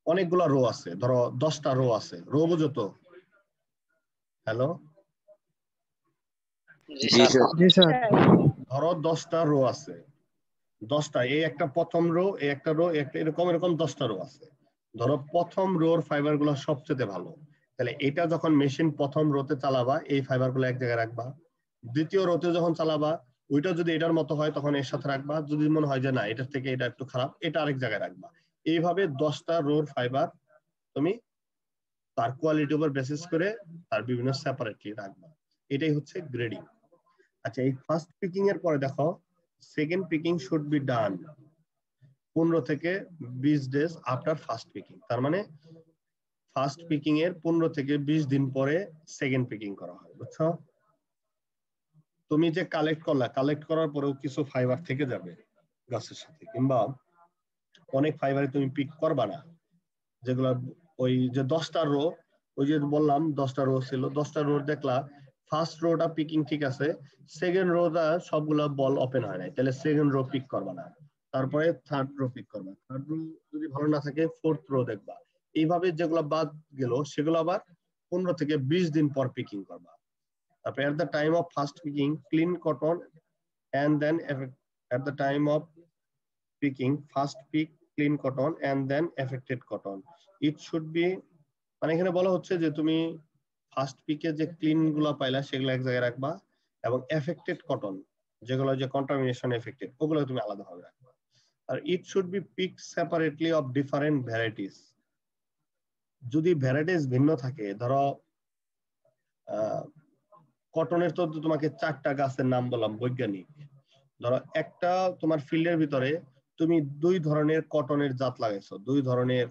অনেকগুলা রো আছে, ধরো 10টা রো আছে, রো বুঝো তো? হ্যালো, জি স্যার। ধরো 10টা রো আছে, 10টা, এই একটা প্রথম রো, এই একটা রো, একটা এরকম এরকম 10টা রো আছে। ধরো প্রথম রোর ফাইবার গুলো সবচেয়ে ভালো, তাহলে এটা যখন মেশিন প্রথম রোতে চালাবা এই ফাইবার গুলো এক জায়গায় রাখবা। দ্বিতীয় রোতে যখন চালাবা ওইটা যদি এটার মতো হয় তখন এর সাথে রাখবা, যদি মনে হয় যে না এটার থেকে এটা একটু খারাপ এটা আরেক জায়গায় রাখবা। এইভাবে 10টা রোর ফাইবার তুমি তার কোয়ালিটির উপর বেসিস করে তার বিভিন্ন সেপারেটলি রাখবা। এটাই হচ্ছে গ্রেডিং। আচ্ছা, এই ফার্স্ট পিকিং এর পরে দেখো second picking should be done 15 থেকে 20 ডেজ আফটার ফার্স্ট পিকিং। তার মানে ফার্স্ট পিকিং এর 15 থেকে 20 দিন পরে সেকেন্ড পিকিং করা হয়। বুঝছো? তুমি যে কালেক্ট করলা, কালেক্ট করার পরেও কিছু ফাইবার থেকে যাবে গাছের সাথে, কিংবা অনেক ফাইবারে তুমি পিক করবা না, যেগুলো ওই যে 10টা রো, ওই যে বললাম 10টা রো ছিল, 10টা রো দেখলা ফার্স্ট রোটা পিকিং ঠিক আছে, সেকেন্ড রোটা সবগুলা বল ওপেন হয় নাই, তাহলে সেকেন্ড রো পিক করবা না, তারপরে থার্ড রো পিক করবা, থার্ড রো যদি ভালো না থাকে ফোর্থ রো দেখবা। এইভাবে যেগুলো বাদ গেল সেগুলো আবার 15 থেকে 20 দিন পর পিকিং করবা। তারপরে at the time of first picking clean cotton and then at the time of picking first pick clean cotton and then affected cotton. It should be, মানে এখানে বলা হচ্ছে যে তুমি ফার্স্ট পিকে যে ক্লিন গুলো পাইলা সেগুলো এক জায়গায় রাখবা, এবং এফেক্টেড কটন যেগুলো যে কন্টামিনেশন এফেক্টেড ওগুলো তুমি আলাদাভাবে রাখবা। আর it should be picked separately of different varieties. যদি ভ্যারাইটিস ভিন্ন থাকে, ধরো কটনের তো তোমাকে 4টা গাছের নাম বললাম বৈজ্ঞানিক, ধরো একটা তোমার ফিল্ডের ভিতরে তুমি 2 ধরনের কটনের জাত লাগাইছো, 2 ধরনের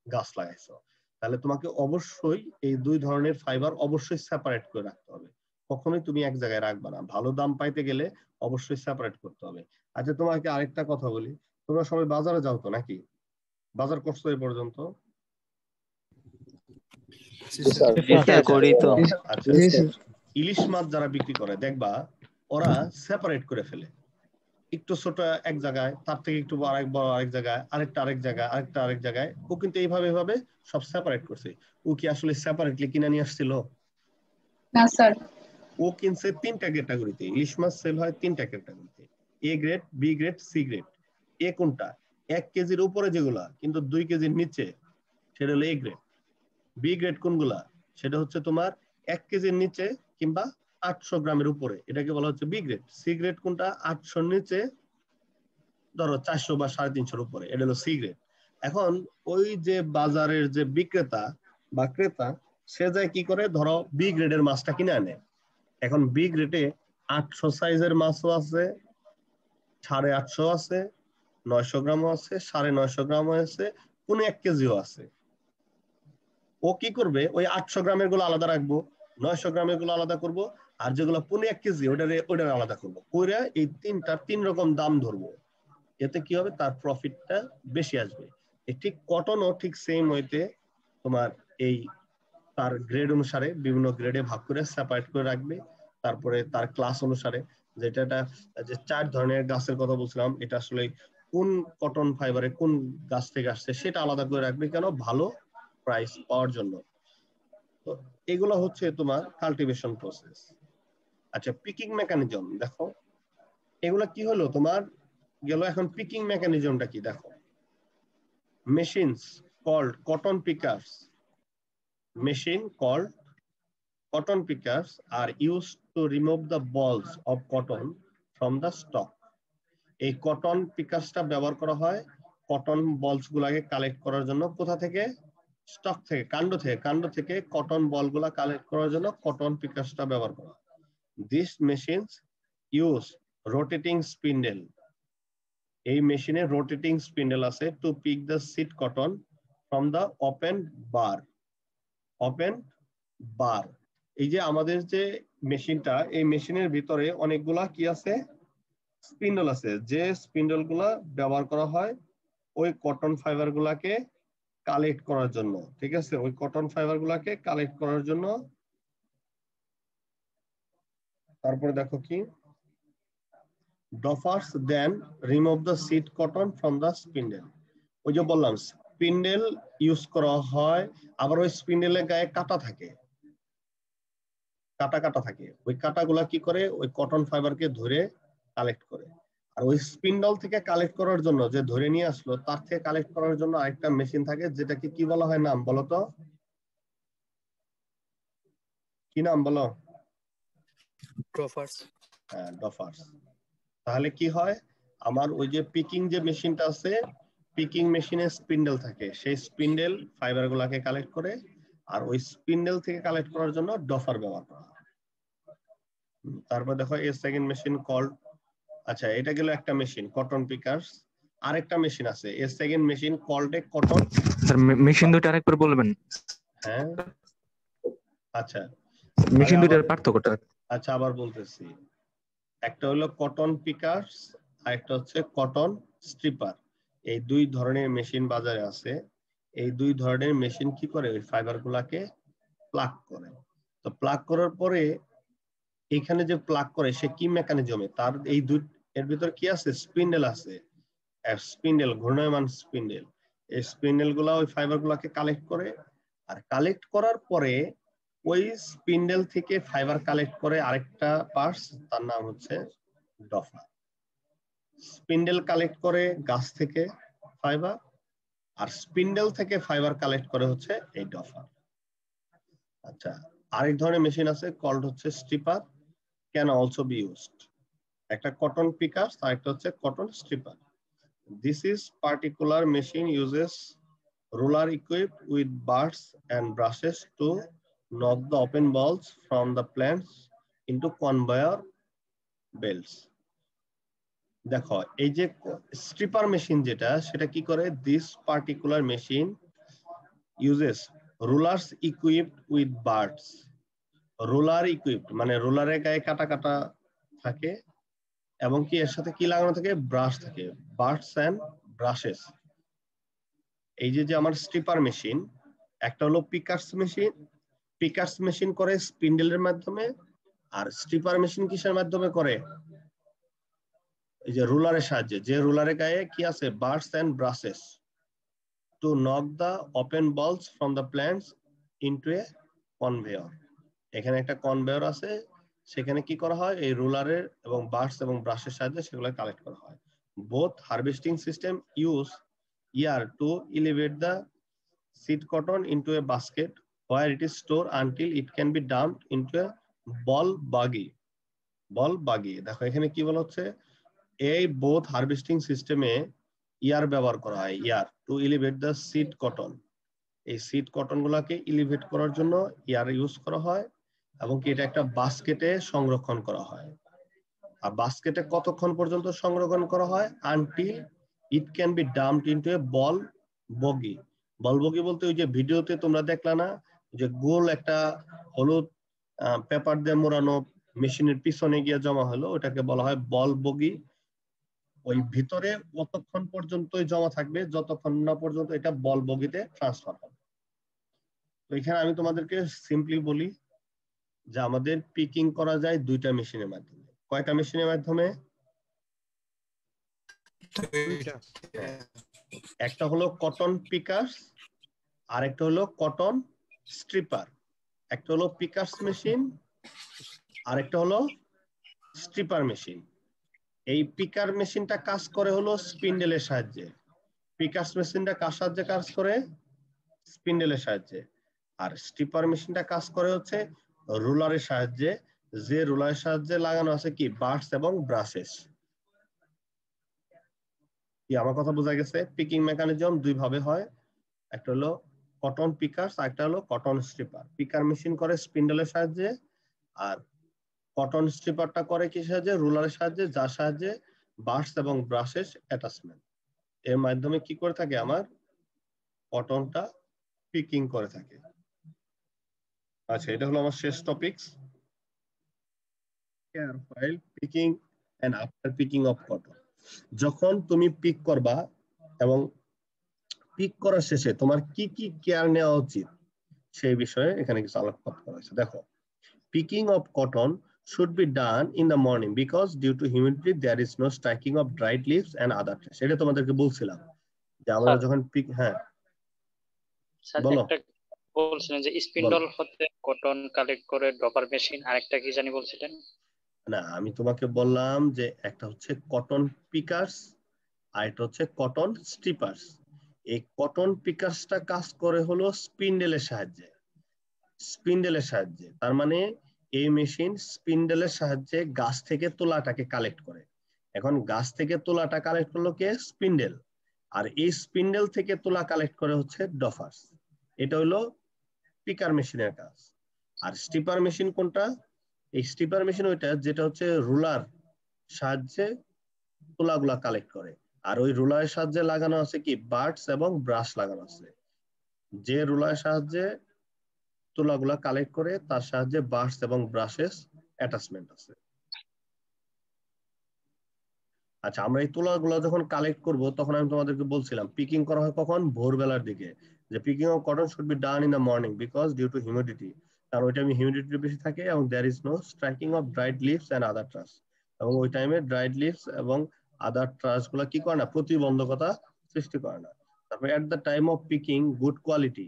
গাছ লাগাইছো, তাহলে তোমাকে অবশ্যই এই 2 ধরনের ফাইবার অবশ্যই সেপারেট করে রাখতে হবে, কখনোই তুমি এক জায়গায় রাখবা না। ভালো দাম পাইতে গেলে অবশ্যই সেপারেট করতে হবে। আচ্ছা তোমাকে আরেকটা কথা বলি, তোমরা সবাই বাজারে যাও তো নাকি? বাজার করছো এই পর্যন্ত? করি তো। আচ্ছা, ইলিশ মাছ যারা বিক্রি করে দেখবা ওরা সেপারেট করে ফেলে, একটু ছোট এক জায়গায়, তার থেকে একটু বড় আরেক জায়গায়, আরেকটা আরেক জায়গায়, আরেকটা আরেক জায়গায়, ও কিন্তু এইভাবে সব সেপারেট করছে। ও কি আসলে সেপারেটলি কিনে নিয়ে আসছিল? না স্যার। ও কিনছে 3টা ক্যাটাগরিতে। ইলিশ মাছ সেল হয় 3টা ক্যাটাগরিতে, A grade, B grade, C grade. A কোনটা? 1 কেজির উপরে যেগুলা কিন্তু 2 কেজির নিচে, সেটা হলো এ গ্রেড। বি গ্রেড কোনগুলা? সেটা হচ্ছে তোমার 1 কেজির নিচে কিংবা 800 গ্রামের উপরে, এটাকে বলা হচ্ছে বি গ্রেড। সি গ্রেড কোনটা? 800 নিচে, ধরো 400 বা 350 উপরে, এটা হলো সি গ্রেড। এখন ওই যে বাজারের যে বিক্রেতা বা ক্রেতা, সে যায় কি করে, ধরো বি গ্রেডের মাছটা কিনে আনে। এখন বি গ্রেডে 800 সাইজের মাছও আছে, 850 আছে, 900 গ্রামও আছে, 950 গ্রামও আছে, 1 কেজিও আছে। ও কি করবে, ওই 800 গ্রামের গুলো আলাদা রাখবো, 900 গ্রামের গুলো আলাদা করব, আর যেগুলো 1 কেজি ওটারে আলাদা করবো, কইরা এই 3 রকম দাম ধরবো। এতে কি হবে, তার প্রফিটটা বেশি আসবে। ঠিক কটনও ঠিক সেম ওয়েতে তোমার এই তার গ্রেড অনুসারে বিভিন্ন গ্রেডে ভাগ করে সেপারেট করে রাখবে। তারপরে তার ক্লাস অনুসারে, যেটা যে 4 ধরনের গাছের কথা বলছিলাম, এটা আসলে কোন কটন ফাইবারে কোন গাছ থেকে আসছে সেটা আলাদা করে রাখবে, কেন? ভালো প্রাইস পাওয়ার জন্য। তো এগুলো হচ্ছে তোমার কাল্টিভেশন প্রসেস। আচ্ছা, পিকিং মেকানিজম দেখো, এগুলা কি হলো তোমার গেল। এখন পিকিং মেকানিজমটা কি দেখো, machines called cotton pickers, machine called cotton pickers are used to remove the balls of cotton from the stalk. এই কটন পিকার্সটা ব্যবহার করা হয় কটন বলস গুলাকে কালেক্ট করার জন্য। কোথা থেকে? স্টক থেকে, কাণ্ড থেকে কটন বলগুলা কালেক্ট করার জন্য কটন পিকার্সটা ব্যবহার করা হয়। These machines use rotating spindle, এই মেশিনে রোটেটিং স্পিন্ডেল আছে, to pick the seed cotton from the open bur. এই যে আমাদের যে মেশিনটা, এই মেশিনের ভিতরে অনেকগুলা কি আছে, স্পিন্ডল আছে, যে স্পিন্ডল গুলা ব্যবহার করা হয় ওই কটন ফাইবার গুলাকে কালেক্ট করার জন্য। ঠিক আছে, ওই কটন ফাইবার গুলাকে কালেক্ট করার জন্য। তারপরে দেখো কি, doffers then remove the seed cotton from the spindle. ওই যে বললাম স্পিন্ডেল ইউজ করা হয়, আবার ওই স্পিন্ডেলের গায়ে কাটা থাকে, কাটা থাকে। ওই কাটাগুলা কি করে, ওই কটন ফাইবারকে ধরে কালেক্ট করে। আর ওই স্পিন্ডল থেকে কালেক্ট করার জন্য, যে ধরে নিয়ে আসলো, তার থেকে কালেক্ট করার জন্য আরেকটা মেশিন থাকে, যেটাকে কি বলা হয়, নাম বলো তো, কি নাম বলো? ড্রফার্স। হ্যাঁ, ডফার্স। তাহলে কি হয়, আমার ওই যে পিকিং যে মেশিনটা আছে, পিকিং মেশিনে স্পিন্ডেল থাকে, সেই স্পিন্ডেল ফাইবার গুলাকে কালেক্ট করে, আর ওই স্পিন্ডেল থেকে কালেক্ট করার জন্য ডফার ব্যবহার করা হয়। তারপর দেখো এই সেকেন্ড মেশিন কল্ড, আচ্ছা এটা গেল একটা মেশিন কটন পিকার্স। আরেকটা মেশিন আছে, এই second machine called a cotton. Sir machine দুটো আরেকবার বলবেন? হ্যাঁ, আচ্ছা মেশিন দুটোর পার্থক্যটা? আচ্ছা আবার বলতেছি, একটা হলো কটন পিকার্স আর একটা হচ্ছে কটন স্ট্রিপার। এই 2 ধরনের মেশিন বাজারে আছে। এই 2 ধরনের মেশিন কি করে, ওই ফাইবার গুলাকে প্লাগ করে। তো প্লাগ করার পরে এখানে যে প্লাগ করে সে কি মেকানিজমে, তার এই এর ভিতর কি আছে, স্পিন্ডেল আছে, স্পিন্ডেল, ঘূর্ণায়মান স্পিন্ডেল। এই স্পিন্ডেল গুলা ওই ফাইবার গুলাকে কালেক্ট করে, আর কালেক্ট করার পরে ওই স্পিন্ডেল থেকে ফাইবার কালেক্ট করে আরেকটা পার্টস, তার নাম হচ্ছে ডফার। স্পিন্ডেল কালেক্ট করে গাছ থেকে ফাইবার, আর স্পিন্ডেল থেকে ফাইবার কালেক্ট করে হচ্ছে এই ডফার। আচ্ছা, আরেক ধরনের মেশিন আছে কল্ড হচ্ছে stripper, can also be used. একটা কটন পিকার আর একটা হচ্ছে cotton stripper. This is particular machine uses roller equipped with bars and brushes to knock the open balls from the plants into conveyor belts. দেখো এই যে স্ট্রিপার মেশিন যেটা সেটা কি করে, this particular machine uses rollers equipped with bars. roller equipped মানে রোলারের গায়ে কাটা কাটা থাকে এবং কি এর সাথে কি লাগানো থাকে, ব্রাশ থাকে, বার্ডস এন্ড ব্রাশেস। এই যে আমার স্ট্রিপার মেশিন, একটা হলো পিকার্স মেশিন, পিকার্স মেশিন করে স্পিন্ডেলের মাধ্যমে, আর স্ট্রিপার মেশিন কিসের মাধ্যমে করে, এই যে রুলারের সাহায্যে, যে রুলারের গায়ে কি আছে, bats and brushes to knock the open bolls from the plants into a conveyor. এখানে একটা কনভেয়র আছে, সেখানে কি করা হয়, এই রুলারের এবং বার্ডস এবং ব্রাশের সাহায্যে সেগুলো কালেক্ট করা হয়। Both harvesting system use year to elevate the seed cotton into a basket where it is stored until it can be dumped into a ball buggy. Ball buggy, দেখো এখানে কি বলা হচ্ছে, এই বোথ হারভেস্টিং সিস্টেমে ইয়ার ব্যবহার করা হয়, air to elevate the seed cotton. এই সিড কটন গুলাকে এলিভেট করার জন্য ইয়ার ইউজ করা হয় এবং কি এটা একটা বাস্কেটে সংরক্ষণ করা হয়। আর বাস্কেটে কতক্ষণ পর্যন্ত সংরক্ষণ করা হয়, until it can be dumped into a boll buggy. Boll buggy বলতে ওই যে ভিডিওতে তোমরা দেখলা না, যে গোল একটা হলুদ পেপার দিয়ে মোড়ানো মেশিনের পিছনে গিয়ে জমা হলো, ওটাকে বলা হয় বল বগি। ওই ভিতরে কতক্ষণ পর্যন্তই জমা থাকবে যতক্ষণ না পর্যন্ত এটা বল বগিতে ট্রান্সফার হবে। তো এখানে আমি তোমাদেরকে সিম্পলি বলি যে আমাদের পিকিং করা যায় দুইটা মেশিনের মাধ্যমে। কয়টা মেশিনের মাধ্যমে? একটা হলো কটন পিকার্স, আর একটা হলো কটন স্ট্রিপার। একটা হলো পিকার্স মেশিন, আর একটা হলো স্ট্রিপার মেশিন। এই পিকার মেশিনটা কাজ করে হলো স্পিন্ডেলের সাহায্যে, পিকার্স মেশিনটা কার সাহায্যে কাজ করে, স্পিন্ডেলের সাহায্যে। আর স্ট্রিপার মেশিনটা কাজ করে হচ্ছে রুলারের সাহায্যে, যে রুলারের সাহায্যে লাগানো আছে কি, বার্ডস এবং ব্রাশেস। কি আমার কথা বোঝা গেছে? পিকিং মেকানিজম দুই ভাবে হয়, একটা হলো কটন পিকার্স, আর একটা হলো কটন স্ট্রিপার। পিকার মেশিন করে স্পিন্ডেলের সাহায্যে, আর কটন স্ট্রিপারটা করে কি সাহায্যে, রুলারের সাহায্যে, যার সাহায্যে বার্ডস এবং ব্রাশেস অ্যাটাচমেন্ট, এর মাধ্যমে কি করে থাকে, আমার কটনটা পিকিং করে থাকে। আচ্ছা, এটা হলো আমার শেষ topics, while picking and after picking of cotton। যখন তুমি পিক করবা এবং পিক করার শেষে তোমার কি কি কেয়ার নেওয়া উচিত সেই বিষয়ে এখানে কিছু আলোকপাত করা হয়েছে। দেখো, picking of cotton should be done in the morning because due to humidity there is no striking of dried leaves and other trash। এটা তোমাদেরকে বলছিলাম যে আমরা যখন পিক, হ্যাঁ বলো। বলছিলেন যে স্পিন্ডল হতে কটন কালেক্ট করে ডপার মেশিন, আরেকটা কি জানি বলছিলেন? না, আমি তোমাকে বললাম যে একটা হচ্ছে কটন পিকার্স আর একটা হচ্ছে কটন স্ট্রিপার্স। এই কটন পিকার্সটা কাজ করে হলো স্পিন্ডেলের সাহায্যে, স্পিন্ডেলের সাহায্যে। তার মানে এই মেশিন স্পিন্ডেলের সাহায্যে গাছ থেকে তোলাটাকে কালেক্ট করে। এখন গাছ থেকে তোলাটা কালেক্ট করলো কে, স্পিন্ডেল, আর এই স্পিন্ডেল থেকে তোলা কালেক্ট করে হচ্ছে ডফার্স। এটা হলো পিকার মেশিনের কাজ। আর স্ট্রিপার মেশিন কোনটা? এই স্ট্রিপার মেশিন ওইটা যেটা হচ্ছে রুলার সাহায্যে তোলাগুলা কালেক্ট করে, আর ওই রুলারের সাহায্যে লাগানো আছে কি, বার্ডস এবং ব্রাশ লাগানো আছে। যে রুলারের সাহায্যে তোলাগুলা কালেক্ট করে তার সাহায্যে বার্ডস এবং ব্রাশেস অ্যাটাচমেন্ট আছে। আচ্ছা, আমরা এই তোলাগুলা যখন কালেক্ট করব তখন আমি তোমাদেরকে বলছিলাম পিকিং করা হয় কখন, ভোরবেলার দিকে। যে picking of cotton should be done in the morning because due to humidity, কারণ ওই টাইমে হিউমিডিটি বেশি থাকে এবং there is no striking of dried leaves and other trash. এবং ওই টাইমে ড্রাইড লিভস এবং আদার ট্রাশ গুলা কি করে না, প্রতিবন্ধকতা সৃষ্টি করে না। তারপরে at the time of picking good quality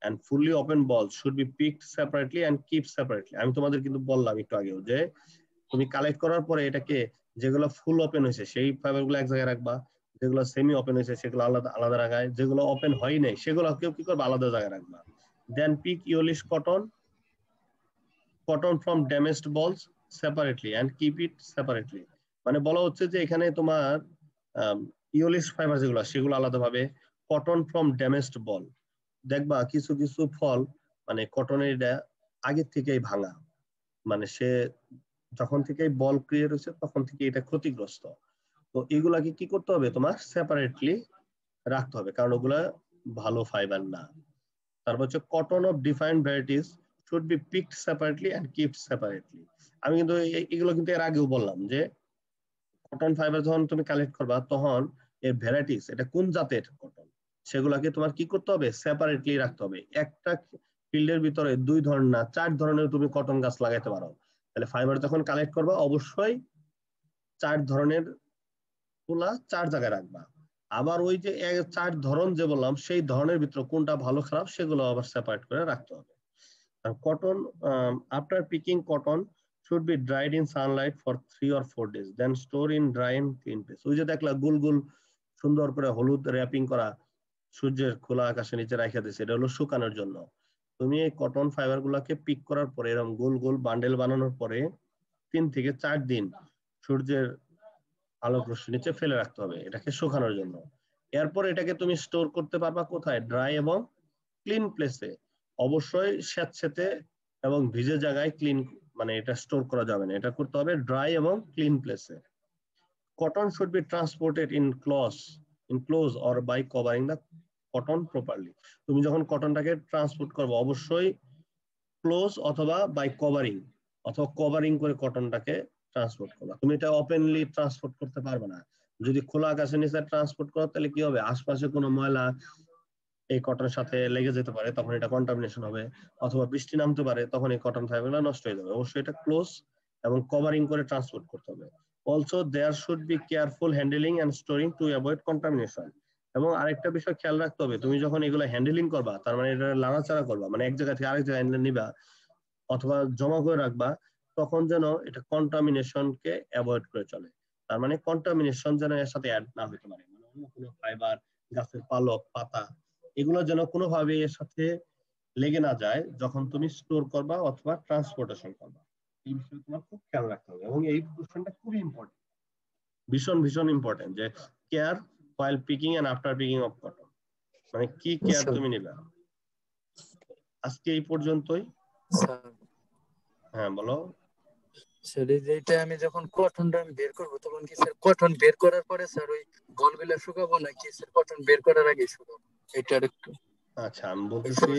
and fully open balls should be picked separately and keep separately। আমি তোমাদের কিন্তু বললাম একটু আগেও যে তুমি কালেক্ট করার পরে এটাকে যেগুলো ফুল ওপেন হয়েছে সেই ফাইবার গুলো এক জায়গায় রাখবা, যেগুলো সেমি ওপেন হয়েছে সেগুলো আলাদা আলাদা রাখায়, যেগুলো ওপেন হয় নাই সেগুলো কেউ কি করবে, আলাদা জায়গায় রাখবা। দেন pick yellowish cotton from damaged বলস separately and keep it separately। মানে বলা হচ্ছে যে এখানে তোমার ইয়োলিশ ফাইবার যেগুলো সেগুলো আলাদাভাবে, কটন ফ্রম ড্যামেজড বল। দেখবা কিছু কিছু ফল মানে কটনের এটা আগের থেকেই ভাঙা, মানে সে যখন থেকে বল ক্রিয়েট হয়েছে তখন থেকে এটা ক্ষতিগ্রস্ত। তো এগুলাকে কি করতে হবে, তোমার সেপারেটলি রাখতে হবে, কারণ ওগুলা ভালো ফাইবার না। তারপর হচ্ছে cotton of defined varieties should be picked separately and kept separately. আমি কিন্তু এগুলো কিন্তু এর আগেও বললাম যে কটন ফাইবার যখন তুমি কালেক্ট করবা তখন এর ভ্যারাইটিস, এটা কোন জাতের কটন, সেগুলাকে তোমার কি করতে হবে, সেপারেটলি রাখতে হবে। একটা ফিল্ডের ভিতরে 2 ধরনের না 4 ধরনের তুমি কটন গাছ লাগাইতে পারো। তাহলে ফাইবার যখন কালেক্ট করবা অবশ্যই 4 ধরনের তুলা 4 জায়গায় রাখবা। আবার ওই যে 4 ধরন যে বললাম সেই ধরনের ভিতরে কোনটা ভালো খারাপ সেগুলো আবার সেপারেট করে রাখতে হবে। Cotton after picking cotton should be dried in sunlight for 3 or 4 days, then store in dry and clean place. ওই যে দেখলা গোল গোল সুন্দর করে হলুদ র্যাপিং করা সূর্যের খোলা আকাশের নিচে রাখা দিয়েছে, এটা হলো শুকানোর জন্য। তুমি এই কটন ফাইবার গুলাকে পিক করার পরে এরকম গোল গোল বান্ডেল বানানোর পরে 3 থেকে 4 দিন সূর্যের আলোক রশ্মি নিচে ফেলে রাখতে হবে এটাকে শুকানোর জন্য। এরপর এটাকে তুমি স্টোর করতে পারবা কোথায়, ড্রাই এবং ক্লিন প্লেসে। অবশ্যই স্যাঁতসেঁতে এবং ভিজে জায়গায় ক্লিন মানে এটা স্টোর করা যাবে না, এটা করতে হবে ড্রাই এবং clean place. Cotton should be transported in close or by covering the cotton properly. তুমি যখন কটনটাকে ট্রান্সপোর্ট করবে অবশ্যই ক্লোজ অথবা বাই কভারিং অথবা কভারিং করে কটনটাকে ট্রান্সপোর্ট করবা। তুমি এটা ওপেনলি ট্রান্সপোর্ট করতে পারবে না। যদি খোলা আকাশের নিচে ট্রান্সপোর্ট করো তাহলে কি হবে, আশপাশে কোনো ময়লা এই কটনের সাথে লেগে যেতে পারে, তখন এটা কন্টামিনেশন হবে, অথবা বৃষ্টি নামতে পারে, তখন এই কটন ফাইবারগুলো নষ্ট হয়ে যাবে। অবশ্যই এটা ক্লোজ এবং কভারিং করে ট্রান্সপোর্ট করতে হবে। Also there should be careful handling and storing to avoid contamination. এবং আরেকটা বিষয় খেয়াল রাখতে হবে, তুমি যখন এগুলো হ্যান্ডলিং করবা তার মানে এটা নাড়াচাড়া করবা, মানে এক জায়গা থেকে আরেক জায়গায় নিবা অথবা জমা করে রাখবা, তখন যেন এটা কন্টামিনেশনকে অ্যাভয়েড করে চলে। তার মানে কন্টামিনেশন যেন এর সাথে অ্যাড না হতে পারে, মানে অন্য কোনো ফাইবার, গাছের পালক, পাতা, এগুলো যেন কোনোভাবে এর সাথে লেগে না যায় যখন তুমি স্টোর করবা অথবা ট্রান্সপোর্টেশন করবা। এই বিষয়ে তোমার খুব খেয়াল রাখতে হবে এবং এই কোশ্চেনটা খুবই ইম্পর্টেন্ট, ভীষণ ভীষণ ইম্পর্টেন্ট, যে care while picking and after picking of cotton, মানে কি কেয়ার তুমি নিবা। আজকে এই পর্যন্তই। হ্যাঁ বলো। স্যার এইটা আমি যখন কটনটা বের করবো তখন কি স্যার কটন বের করার পরে স্যার ওই বলগুলা শুকাবো নাকি স্যার কটন বের করার আগে শুকাবো, এটা একটু। আচ্ছা আমি বলতেছি,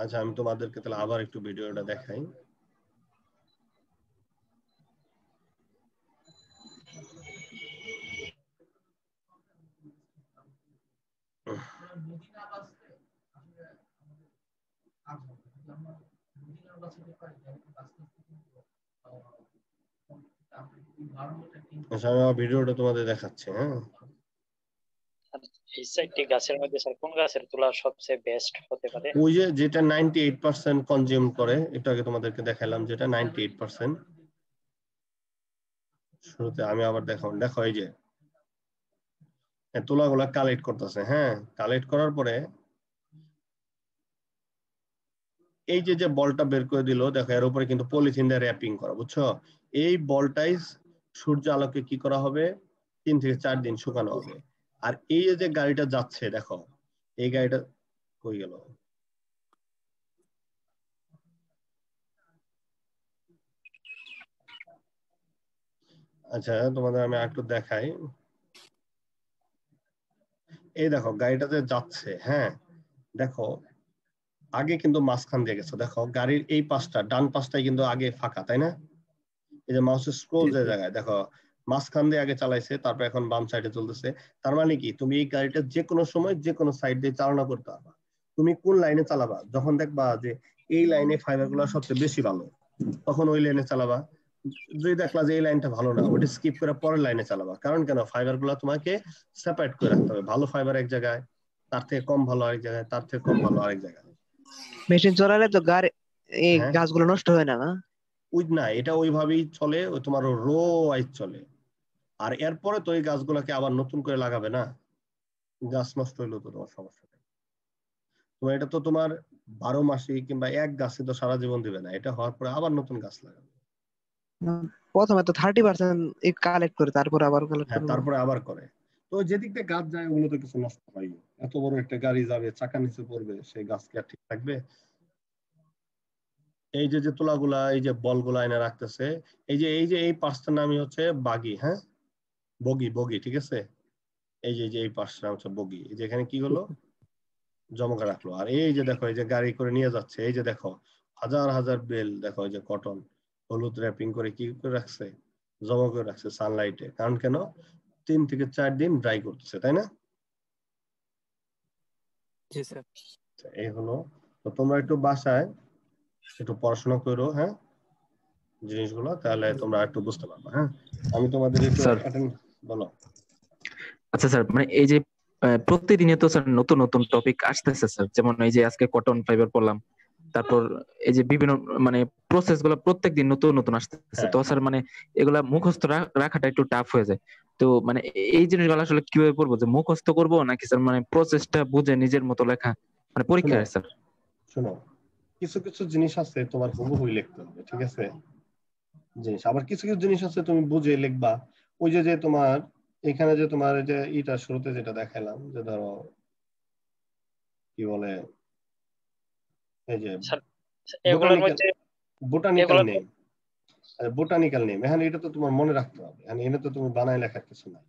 আচ্ছা আমি তোমাদেরকে তাহলে আবার একটু ভিডিওটা দেখাই। আচ্ছা আমি ভিডিওটা তোমাদের দেখাচ্ছি। হ্যাঁ এই 4টি গাছের মধ্যে স্যার কোন গাছের তুলা সবচেয়ে বেস্ট হতে পারে? ওই যে যেটা 98% কনজিউম করে, এটা আগে তোমাদেরকে দেখাইলাম যেটা 98%। শুরুতে আমি আবার দেখো এই যে তুলাগুলা কালেক্ট করতেছে। হ্যাঁ কালেক্ট করার পরে এই যে বলটা বের করে দিল, দেখো এর উপরে কিন্তু পলিথিন দিয়ে র্যাপিং করা, বুঝছো? এই বলটাই সূর্য আলোকে কি করা হবে, 3 থেকে 4 দিন শুকানো হবে। আর এই যে গাড়িটা যাচ্ছে দেখো, এই গাড়িটা কই গেল, আচ্ছা তোমাদের আমি একটু দেখাই। এই দেখো গাড়িটাতে যাচ্ছে। হ্যাঁ দেখো আগে কিন্তু মাঝখান দিয়ে গেছে, দেখো গাড়ির এই পাশটা ডান পাশটাই কিন্তু আগে ফাঁকা, তাই না? এই যে মাউসের স্ক্রল যে জায়গায় দেখো মাঝখান দিয়ে আগে চালাইছে, তারপর এখন বাম সাইডে চলতেছে। তার মানে কি তুমি এই গাড়িটা যে কোনো সময় যে কোনো সাইড দিয়ে চালনা করতে পারবা। তুমি কোন লাইনে চালাবা, যখন দেখবা যে এই লাইনে ফাইবার গুলো সবচেয়ে বেশি ভালো তখন ওই লাইনে চালাবা। যদি দেখলা যে এই লাইনটা ভালো না, ওটা স্কিপ করে পরের লাইনে চালাবা। কারণ কেন, ফাইবার গুলো তোমাকে সেপারেট করে রাখতে হবে। ভালো ফাইবার এক জায়গায়, তার থেকে কম ভালো আরেক জায়গায়, তার থেকে কম ভালো আরেক জায়গায়। মেশিন চলালে তো গাড়ি এই গাছগুলো নষ্ট হয় না? ওই না, এটা ওইভাবেই চলে, ওই তোমার রো ওয়াইজ চলে। আর এরপরে তো এই গাছগুলোকে আবার নতুন করে লাগাবে না, গাছ নষ্ট হইলেও তো তোমার সমস্যা নেই। তোমার এটা তো তোমার 12 মাসে কিংবা এক গাছে তো সারা জীবন দিবে না, এটা হওয়ার পরে আবার নতুন গাছ লাগাবে। প্রথমে তো 30% কালেক্ট করে তারপর আবার কালেক্ট করে, তারপরে আবার করে। তো যেদিক দিয়ে গাছ যায় ওগুলো তো কিছু নষ্ট হয়, এত বড় একটা গাড়ি যাবে, চাকা নিচে পড়বে, সেই গাছ কি আর ঠিক থাকবে? এই যে যে তুলাগুলা, এই যে বলগুলা এনে রাখতেছে, এই পার্টসটার নামই হচ্ছে বাগি। হ্যাঁ, বগি, ঠিক আছে। এই যে এই পার্টসটা হচ্ছে বগি। এই যে এখানে কি হলো, জমা রাখলো। আর এই যে দেখো, এই যে গাড়ি করে নিয়ে যাচ্ছে, এই যে দেখো হাজার হাজার বেল, দেখো এই যে কটন হলুদ র্যাপিং করে কি করে রাখছে, জমা করে রাখছে সানলাইটে। কারণ কেন, 3 থেকে 4 দিন ড্রাই করতেছে, তাই না? জি স্যার। এই হলো। তো তোমরা একটু বাসায় একটু পড়াশোনা করো, হ্যাঁ, জিনিসগুলো, তাহলে তোমরা একটু বুঝতে পারবে। হ্যাঁ, আমি তোমাদের একটু স্যার বলো। আচ্ছা স্যার, মানে এই যে প্রতিদিনে তো স্যার নতুন নতুন টপিক আসতেছে স্যার, যেমন এই যে আজকে কটন ফাইবার পড়লাম, তারপর এই যে বিভিন্ন মানে প্রসেস গুলো প্রত্যেকদিন নতুন নতুন আসতেছে। তো স্যার মানে এগুলা মুখস্থ রাখাটা একটু টাফ হয়ে যায়। তো মানে এই জিনিসগুলো আসলে কিভাবে পড়বো, যে মুখস্থ করবো নাকি স্যার মানে প্রসেসটা বুঝে নিজের মতো লেখা মানে পরীক্ষায় স্যার? শোনো, কিছু কিছু জিনিস আছে তোমার হুবহু লিখতে হবে, ঠিক আছে জিনিস। আবার কিছু কিছু জিনিস আছে তুমি বুঝে লিখবা। ওই যে যে তোমার এখানে যে তোমার যে ইটা শুরুতে যেটা দেখালাম, যে ধরো কি বলে, এই যে এগুলোর মধ্যে বোটানিক্যাল নেম, এখানে এটা তো তোমার মনে রাখতে হবে। এখানে তো তুমি বানায় লেখার কিছু নাই,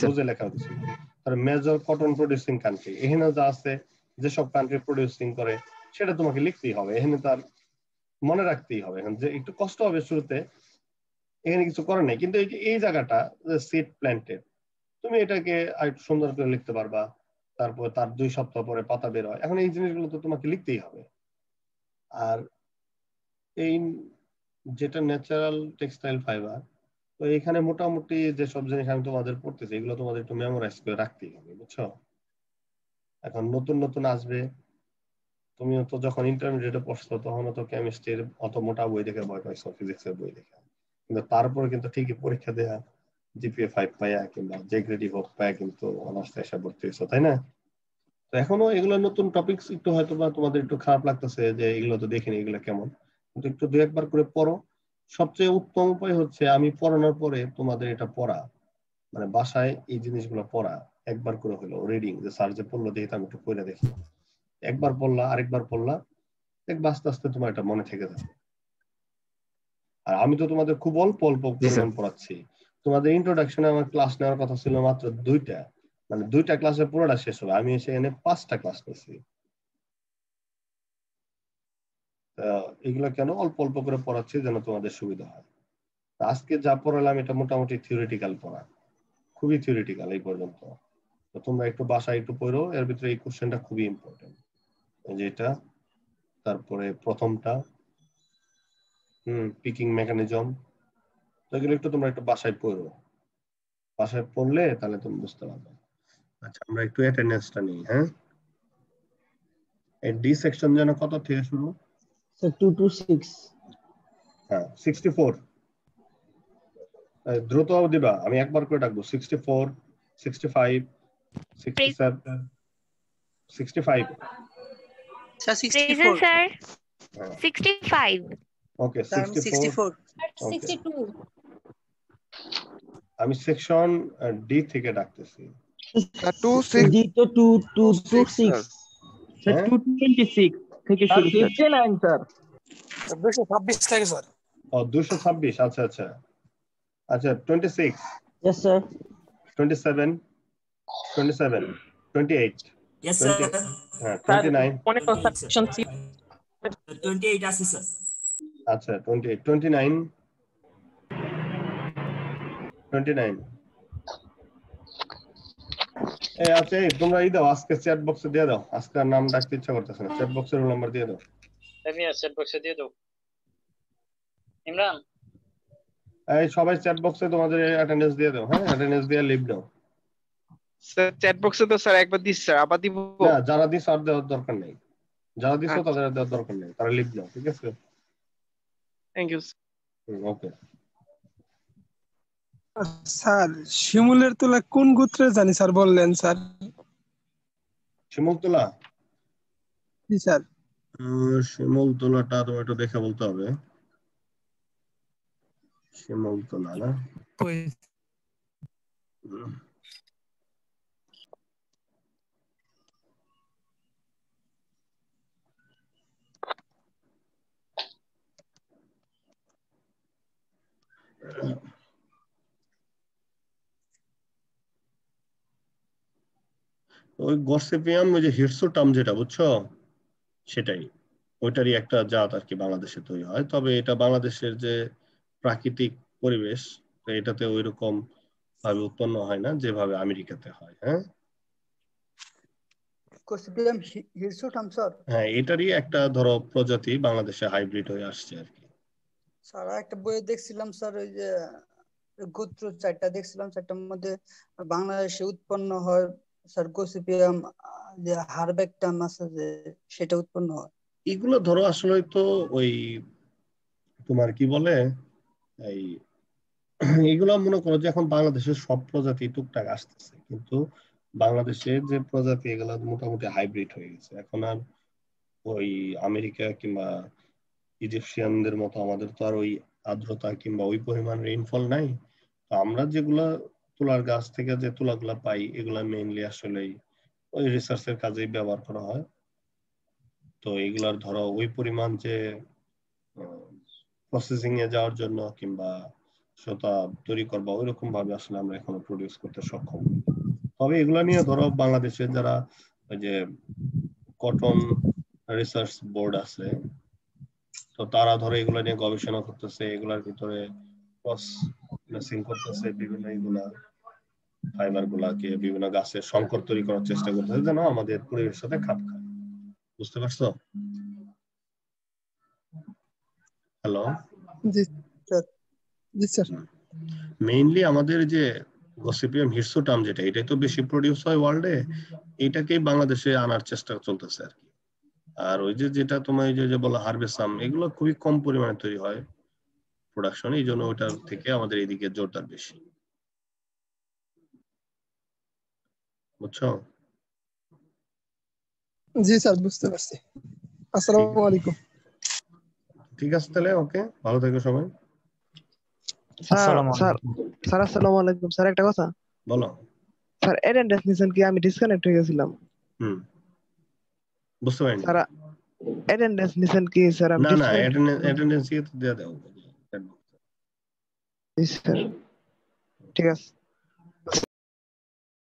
বুঝে লেখার কিছু নাই। মেজর কটন প্রডিউসিং কান্ট্রি, এখানে যা আছে, যেসব কান্ট্রি প্রডিউসিং করে সেটা তোমাকে লিখতেই হবে। এখানে তার মনে রাখতেই হবে। এখন যে একটু কষ্ট হবে শুরুতে, এখানে কিছু করার নেই। কিন্তু এই জায়গাটা সিড প্ল্যান্টেড, তুমি এটাকে একটু সুন্দর করে লিখতে পারবা। তারপর তার 2 সপ্তাহ পরে পাতা বের হয়। এখন এই জিনিসগুলো তো তোমাকে লিখতেই হবে। আর এই যেটা ন্যাচারাল টেক্সটাইল ফাইবার, তো এখানে মোটামুটি যেসব জিনিস আমি তোমাদের পড়তেছি, এগুলো তোমাদের একটু মেমোরাইজ করে রাখতেই হবে, বুঝছো? এখন নতুন নতুন আসবে। তুমিও তো যখন ইন্টারমিডিয়েটে পড়ছো, তখন তো কেমিস্ট্রির অত মোটা বই দেখে ভয় পাইছো, ফিজিক্সের বই দেখে। কিন্তু তারপরে কিন্তু ঠিকই পরীক্ষা দেয়া, জিপিএ 5 পাইয়া কিংবা যে গ্রেডই হোক পাইয়া কিন্তু অনার্সে এসে ভর্তি হয়েছো, তাই না? তো এখনো এগুলো নতুন টপিকস, একটু হয়তো বা তোমাদের একটু খারাপ লাগতেছে যে এগুলো তো দেখিনি, এগুলো কেমন। কিন্তু একটু 2 একবার করে পড়ো। সবচেয়ে উত্তম উপায় হচ্ছে আমি পড়ানোর পরে তোমাদের এটা পড়া, মানে বাসায় এই জিনিসগুলো পড়া, একবার করে হলো রিডিং, যে স্যার যে পড়লো দেখে আমি একটু পড়ে দেখি। একবার পড়লা, আরেকবার পড়লা, দেখবা আস্তে আস্তে তোমার এটা মনে থেকে যাবে। আর আমি তো তোমাদের খুব অল্প অল্প পরিমাণ পড়াচ্ছি। তোমাদের ইন্ট্রোডাকশনে আমার ক্লাস নেওয়ার কথা ছিল মাত্র 2টা, মানে 2টা ক্লাসে পুরোটা শেষ হবে। আমি এখানে 5টা ক্লাস নিয়েছি। এগুলো কেন অল্প অল্প করে পড়াচ্ছি, যেন তোমাদের সুবিধা হয়। আজকে যা পড়ালাম এটা মোটামুটি থিওরিটিক্যাল পড়া, খুবই থিওরিটিক্যাল এই পর্যন্ত। তো তোমরা একটু বাসায় একটু পড়ো। এর ভিতরে এই কোশ্চেনটা খুবই ইম্পর্টেন্ট, যেটা তারপরে প্রথমটা পিকিং মেকানিজম। তো এগুলো একটু তোমরা একটু বাসায় পড়ো। বাসায় পড়লে তাহলে তুমি বুঝতে পারবে। আচ্ছা, আমরা একটু অ্যাটেন্ডেন্সটা নিই। হ্যাঁ, এই ডি সেকশন যেন কত থেকে শুরু? Sir 2 to 6। হ্যাঁ, 64। দ্রুত দিবা, আমি একবার করে ডাকবো। 64, 65, 67, 65। Sir 64 sir 65। ওকে, স্যার 64। 62। আমি সেকশন ডি থেকে ডাকতেছি। 26 ডি তো 2 to 6। স্যার 226 থেকে শুরু। 59 স্যার। 226 থেকে স্যার। ও 226। আচ্ছা আচ্ছা আচ্ছা। 26। Yes sir. 27, 27, 28। Yes sir. হ্যাঁ, 29। সেকশন 28 আছে স্যার। আচ্ছা, 28, 29, 29। এই আচ্ছা, এই তোমরা দাও, আজকে চ্যাট বক্সে দিয়ে দাও। আজকে আর নাম ডাকতে ইচ্ছা করতেছে না, চ্যাট বক্সের রোল নাম্বার দিয়ে দাও। আমি চ্যাট বক্সে দিয়ে দাও। ইমরান, এই সবাই চ্যাট বক্সে তোমাদের অ্যাটেন্ডেন্স দিয়ে দাও। হ্যাঁ, অ্যাটেন্ডেন্স দিয়ে লিভ দাও। স্যার চ্যাট বক্সে তো স্যার একবার দিস স্যার, আবার দিব না, যারা দিছ আর দেওয়ার দরকার নেই। যারা দিছো তাদের দেওয়ার দরকার নেই, তারা লিভ দাও, ঠিক আছে? Thank you. ওকে। স্যার শিমুলের তোলা কোন গোত্রে জানি স্যার বললেন স্যার? শিমুল তোলা? জি স্যার। শিমুল তোলাটা তো একটু দেখে বলতে হবে। শিমুল তোলা না, ওই গসিপিয়াম ওই যে হিরসুটাম যেটা বুঝছো সেটাই, ওইটারই একটা জাত আর কি বাংলাদেশে তৈরি হয়। তবে এটা বাংলাদেশের যে প্রাকৃতিক পরিবেশ এটাতে ওই রকম ভাবে উৎপন্ন হয় না যেভাবে আমেরিকাতে হয়। হ্যাঁ গসিপিয়াম হিরসুটাম স্যার। হ্যাঁ এটারই একটা ধরো প্রজাতি বাংলাদেশে হাইব্রিড হয়ে আসছে আর কি। স্যার একটা বইয়ে দেখছিলাম স্যার, ওই যে গোত্র চারটা দেখছিলাম, চারটার মধ্যে বাংলাদেশে উৎপন্ন হয় স্যার গসিপিয়াম, যে হারবেকটাম আছে যে সেটা উৎপন্ন হয়। এগুলো ধরো আসলে তো ওই তোমার কি বলে এই এগুলো মনে করো যে এখন বাংলাদেশের সব প্রজাতি টুকটাক আসতেছে, কিন্তু বাংলাদেশের যে প্রজাতি এগুলো মোটামুটি হাইব্রিড হয়ে গেছে। এখন আর ওই আমেরিকা কিংবা ইজিপশিয়ানদের মতো আমাদের তো আর ওই আর্দ্রতা কিংবা ওই পরিমাণ রেইনফল নাই। তো আমরা যেগুলা তুলার গাছ থেকে যে তুলাগুলা পাই এগুলা মেইনলি আসলে ওই রিসার্চের কাজেই ব্যবহার করা হয়। তো এগুলার ধরো ওই পরিমাণ যে প্রসেসিং এ যাওয়ার জন্য কিংবা সুতা তৈরি করবা ওই রকম ভাবে আসলে আমরা এখনো প্রডিউস করতে সক্ষম। তবে এগুলা নিয়ে ধরো বাংলাদেশের যারা ওই যে কটন রিসার্চ বোর্ড আছে, তো তারা ধরো এগুলা নিয়ে গবেষণা করতেছে, এগুলার ভিতরে ক্রস মেসিং করতেছে, বিভিন্ন এগুলা ফাইবার গুলাকে বিভিন্ন গাছের সংকর তৈরি করার চেষ্টা করতেছে যেন আমাদের পরিবেশের সাথে খাপ খায়। বুঝতে পারছো? হ্যালো জি স্যার। জি স্যার। মেইনলি আমাদের যে গসিপিয়াম হিরসুটাম যেটা এটাই তো বেশি প্রডিউস হয় ওয়ার্ল্ডে, এটাকেই বাংলাদেশে আনার চেষ্টা চলতেছে আর কি। আর ওই যে যেটা তোমার এই যে বলো হারবেসাম, এগুলো খুবই কম পরিমাণে তৈরি হয় প্রোডাকশন, এই জন্য ওটার থেকে আমাদের এইদিকে জোরদার বেশি। বুঝছো? জি স্যার বুঝতে পারছি। আসসালামু আলাইকুম। ঠিক আছে তাহলে, ওকে, ভালো থেকো সবাই। স্যার স্যার স্যার আসসালামু আলাইকুম। স্যার একটা কথা বলো। স্যার অ্যাটেন্ডেন্স নিছেন কি? আমি ডিসকানেক্ট হয়ে গেছিলাম। বুঝতে পারিনি। স্যার অ্যাটেন্ডেন্স নিছেন কি স্যার? আমি না না অ্যাটেন্ডেন্স দিয়ে দাও। জি স্যার ঠিক আছে।